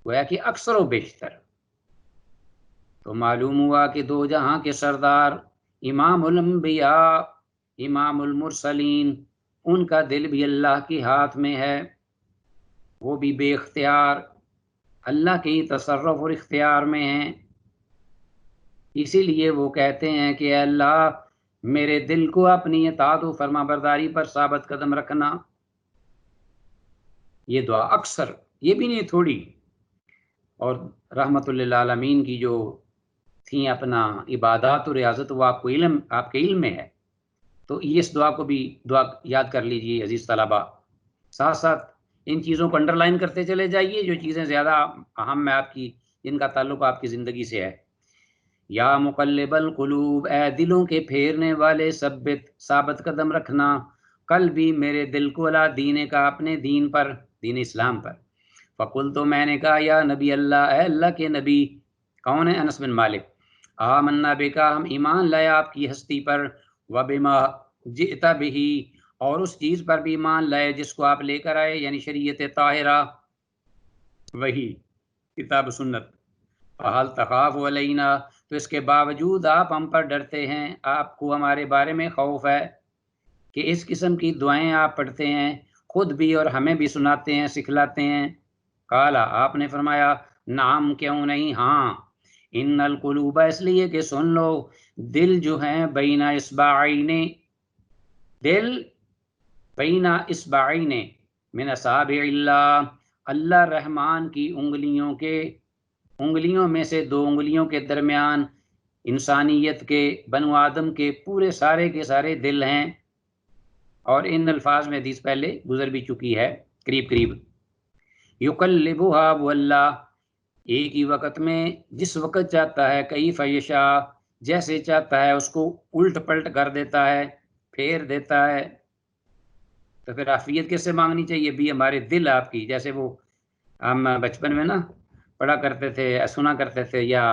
گویا کہ اکثر و بیشتر۔ تو معلوم ہوا کہ دو جہاں کے سردار، امام الانبیاء، امام المرسلین، ان کا دل بھی اللہ کے ہاتھ میں ہے، وہ بھی بے اختیار اللہ کے تصرف اور اختیار میں ہیں۔ اسی لیے وہ کہتے ہیں کہ اے اللہ میرے دل کو اپنی اطاعت و فرما برداری پر ثابت قدم رکھنا۔ یہ دعا اکثر، یہ بھی نہیں تھوڑی، اور رحمت للعالمین کی جو تھیں اپنا عبادات و ریاضت، وہ آپ کے علم میں ہے، تو اس دعا کو بھی دعا یاد کر لیجئے عزیز طلبہ۔ ساتھ ساتھ ان چیزوں کو انڈر لائن کرتے چلے جائیے جو چیزیں زیادہ اہم ہے آپ کی، جن کا تعلق آپ کی زندگی سے ہے۔ یا مقلب القلوب، اے دلوں کے پھیرنے والے، ثابت قدم رکھنا قلبی میرے دل کو، علی دین کا اپنے دین پر، دین اسلام پر۔ فقل تو میں نے کہا یا نبی اللہ، اے اللہ کے نبی، کون ہے؟ انس بن مالک، آمنا بکا، ہم ایمان لائے آپ کی ہستی پر، وبما جئت بہ، اور اس چیز پر بھی ایمان لائے جس کو آپ لے کر آئے، یعنی شریعت طاہرہ، وہی کتاب سنت۔ فہل تخاف علینا، تو اس کے باوجود آپ ہم پر ڈرتے ہیں، آپ کو ہمارے بارے میں خوف ہے کہ اس قسم کی دعائیں آپ پڑھتے ہیں، خود بھی اور ہمیں بھی سناتے ہیں، سکھلاتے ہیں۔ قالا، آپ نے فرمایا، نعم کیوں نہیں، ہاں، ان القلوب، اس لیے کہ سن لو، دل جو ہیں بین اصبعین، دل بین اصبعین من اصابع اللہ، اللہ رحمان کی انگلیوں میں سے دو انگلیوں کے درمیان، انسانیت کے، بنو آدم کے پورے سارے کے سارے دل ہیں، اور ان الفاظ میں حدیث پہلے گزر بھی چکی ہے قریب قریب۔ یقلبھا، وہ اللہ ایک ہی وقت میں جس وقت چاہتا ہے، کیف یشاء، جیسے چاہتا ہے اس کو الٹ پلٹ کر دیتا ہے، پھیر دیتا ہے۔ تو پھر عافیت کس سے مانگنی چاہیے بھی؟ ہمارے دل آپ کی، جیسے وہ ہم بچپن میں نا پڑھا کرتے تھے، سنا کرتے تھے، یا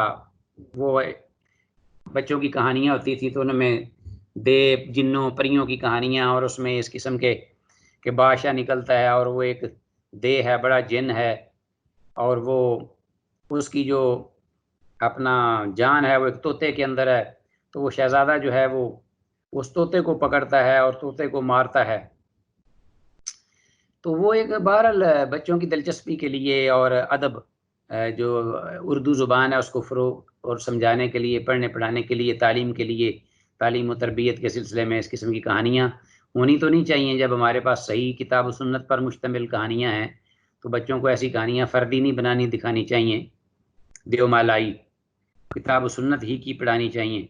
وہ بچوں کی کہانیاں ہوتی تھی تو ان میں دیو، جنوں، پریوں کی کہانیاں، اور اس میں اس قسم کے کہ بادشاہ نکلتا ہے اور وہ ایک دے ہے، بڑا جن ہے، اور وہ اس کی جو اپنا جان ہے وہ ایک طوطے کے اندر ہے، تو وہ شہزادہ جو ہے وہ اس طوطے کو پکڑتا ہے اور طوطے کو مارتا ہے۔ تو وہ ایک بہرحال بچوں کی دلچسپی کے لیے اور ادب، جو اردو زبان ہے اس کو فروغ اور سمجھانے کے لیے، پڑھنے پڑھانے کے لیے، تعلیم کے لیے، تعلیم و تربیت کے سلسلے میں اس قسم کی کہانیاں ہونی تو نہیں چاہیے۔ جب ہمارے پاس صحیح کتاب و سنت پر مشتمل کہانیاں ہیں تو بچوں کو ایسی کہانیاں فردی نہیں بنانی دکھانی چاہیے، دیو مالائی، کتاب و سنت ہی کی پڑھانی چاہیے۔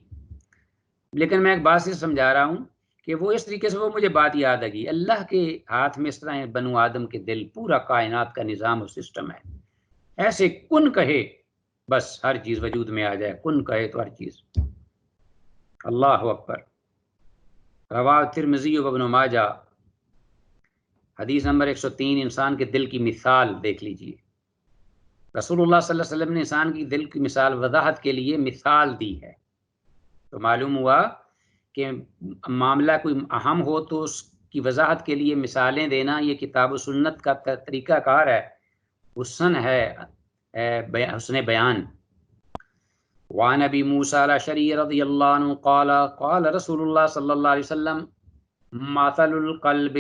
لیکن میں ایک بات سے سمجھا رہا ہوں کہ وہ اس طریقے سے، وہ مجھے بات یاد آ گئی، اللہ کے ہاتھ میں اس طرح ہے، بنو آدم کے دل، پورا کائنات کا نظام اور سسٹم ہے، ایسے کن کہے بس ہر چیز وجود میں آ جائے، کن کہے تو ہر چیز۔ اللہ اکبر۔ رواہ ترمذی و ابن ماجہ، حدیث نمبر 103، انسان کے دل کی مثال دیکھ لیجئے۔ رسول اللہ صلی اللہ علیہ وسلم نے انسان کی دل کی مثال وضاحت کے لیے مثال دی ہے۔ تو معلوم ہوا کہ معاملہ کوئی اہم ہو تو اس کی وضاحت کے لیے مثالیں دینا، یہ کتاب و سنت کا طریقہ کار ہے، حسن ہے، حسن بیان۔ وعن ابی موسیٰ الاشعری رضی اللہ عنہ قال قال رسول اللہ صلی اللہ علیہ وسلم مثل القلب،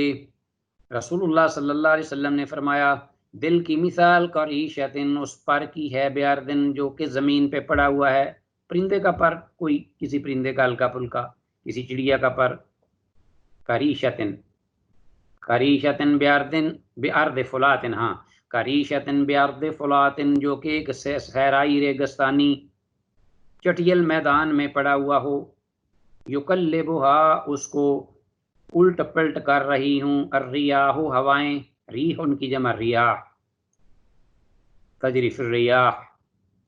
رسول اللہ صلی اللہ علیہ وسلم نے فرمایا، دل کی مثال قریشۃ، اس پر کی ہے، بیاردن، جو کہ زمین پہ پڑا ہوا ہے، پرندے کا پر، کوئی کسی پرندے کا ہلکا پھلکا، کسی چڑیا کا پر، قریشۃ، قریشۃ بیاردن، بیارض فلات، ہاں، قریشۃ بیارض فلات، جو کہ ایک صحرائی ریگستانی چٹیل میدان میں پڑا ہوا ہو، یقلبھا، اس کو الٹ پلٹ کر رہی ہوں، الریاح، ہوائیں، ریح ان کی جمع ریاح، تجری فی الریاح،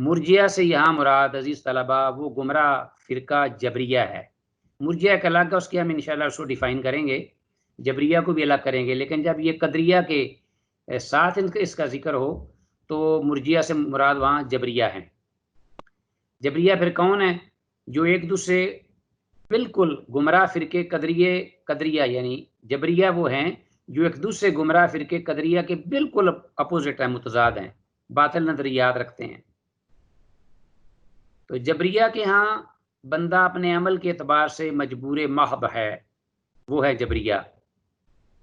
مرجیہ سے یہاں مراد عزیز طلبہ وہ گمراہ فرقہ جبریہ ہے۔ مرجیہ کا الگ ہے، اس کی ہم انشاءاللہ اس کو ڈیفائن کریں گے، جبریہ کو بھی الگ کریں گے، لیکن جب یہ قدریہ کے ساتھ اس کا ذکر ہو تو مرجیہ سے مراد وہاں جبریہ ہیں۔ جبریہ پھر کون ہے؟ جو ایک دوسرے بالکل گمراہ فرقے قدریہ یعنی جبریہ وہ ہیں جو ایک دوسرے گمراہ فرقے قدریہ کے بالکل اپوزٹ ہیں، متضاد ہیں، باطل نظریات رکھتے ہیں۔ تو جبریہ کے ہاں بندہ اپنے عمل کے اعتبار سے مجبور محض ہے، وہ ہے جبریہ۔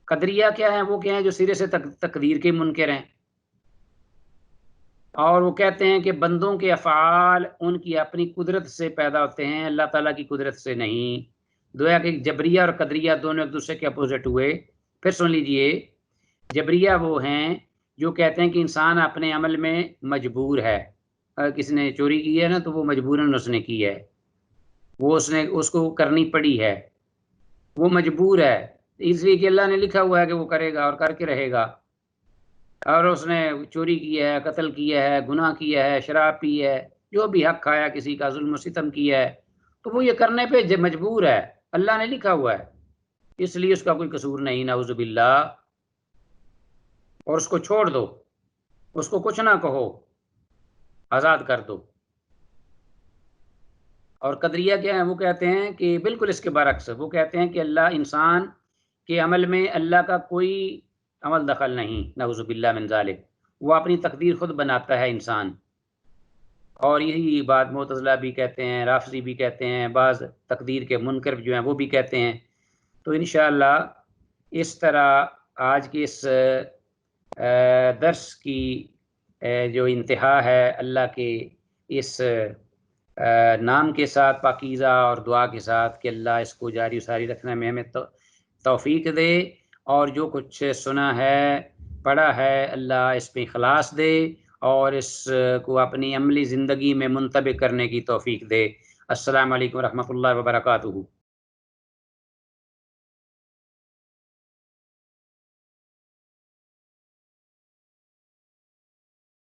قدریہ کیا ہے؟ وہ کیا ہیں جو سرے سے تقدیر کے منکر ہیں، اور وہ کہتے ہیں کہ بندوں کے افعال ان کی اپنی قدرت سے پیدا ہوتے ہیں، اللہ تعالیٰ کی قدرت سے نہیں۔ گویا کہ جبریہ اور قدریہ دونوں ایک دوسرے کے اپوزٹ ہوئے۔ پھر سن لیجئے، جبریہ وہ ہیں جو کہتے ہیں کہ انسان اپنے عمل میں مجبور ہے، اگر کسی نے چوری کی ہے نا تو وہ مجبوراً اس نے کی ہے، وہ اس کو کرنی پڑی ہے، وہ مجبور ہے اس لیے کہ اللہ نے لکھا ہوا ہے کہ وہ کرے گا اور کر کے رہے گا، اور اس نے چوری کی ہے، قتل کیا ہے، گناہ کیا ہے، شراب پی ہے، جو بھی حق کھایا، کسی کا ظلم و ستم کیا ہے، تو وہ یہ کرنے پہ مجبور ہے، اللہ نے لکھا ہوا ہے، اس لیے اس کا کوئی قصور نہیں، نعوذ باللہ۔ اور اس کو چھوڑ دو، اس کو کچھ نہ کہو، آزاد کر دو۔ اور قدریہ کیا ہے؟ وہ کہتے ہیں کہ بالکل اس کے برعکس، وہ کہتے ہیں کہ اللہ انسان کے عمل میں اللہ کا کوئی عمل دخل نہیں، نعوذ باللہ من ذالک، وہ اپنی تقدیر خود بناتا ہے انسان۔ اور یہی بات معتزلہ بھی کہتے ہیں، رافضی بھی کہتے ہیں، بعض تقدیر کے منکر جو ہیں وہ بھی کہتے ہیں۔ تو انشاءاللہ اس طرح آج کے اس درس کی جو انتہا ہے اللہ کے اس نام کے ساتھ پاکیزہ اور دعا کے ساتھ کہ اللہ اس کو جاری و ساری رکھنے میں ہمیں توفیق دے، اور جو کچھ سنا ہے پڑھا ہے اللہ اس پہ اخلاص دے اور اس کو اپنی عملی زندگی میں منطبق کرنے کی توفیق دے۔ السلام علیکم ورحمۃ اللہ وبرکاتہ۔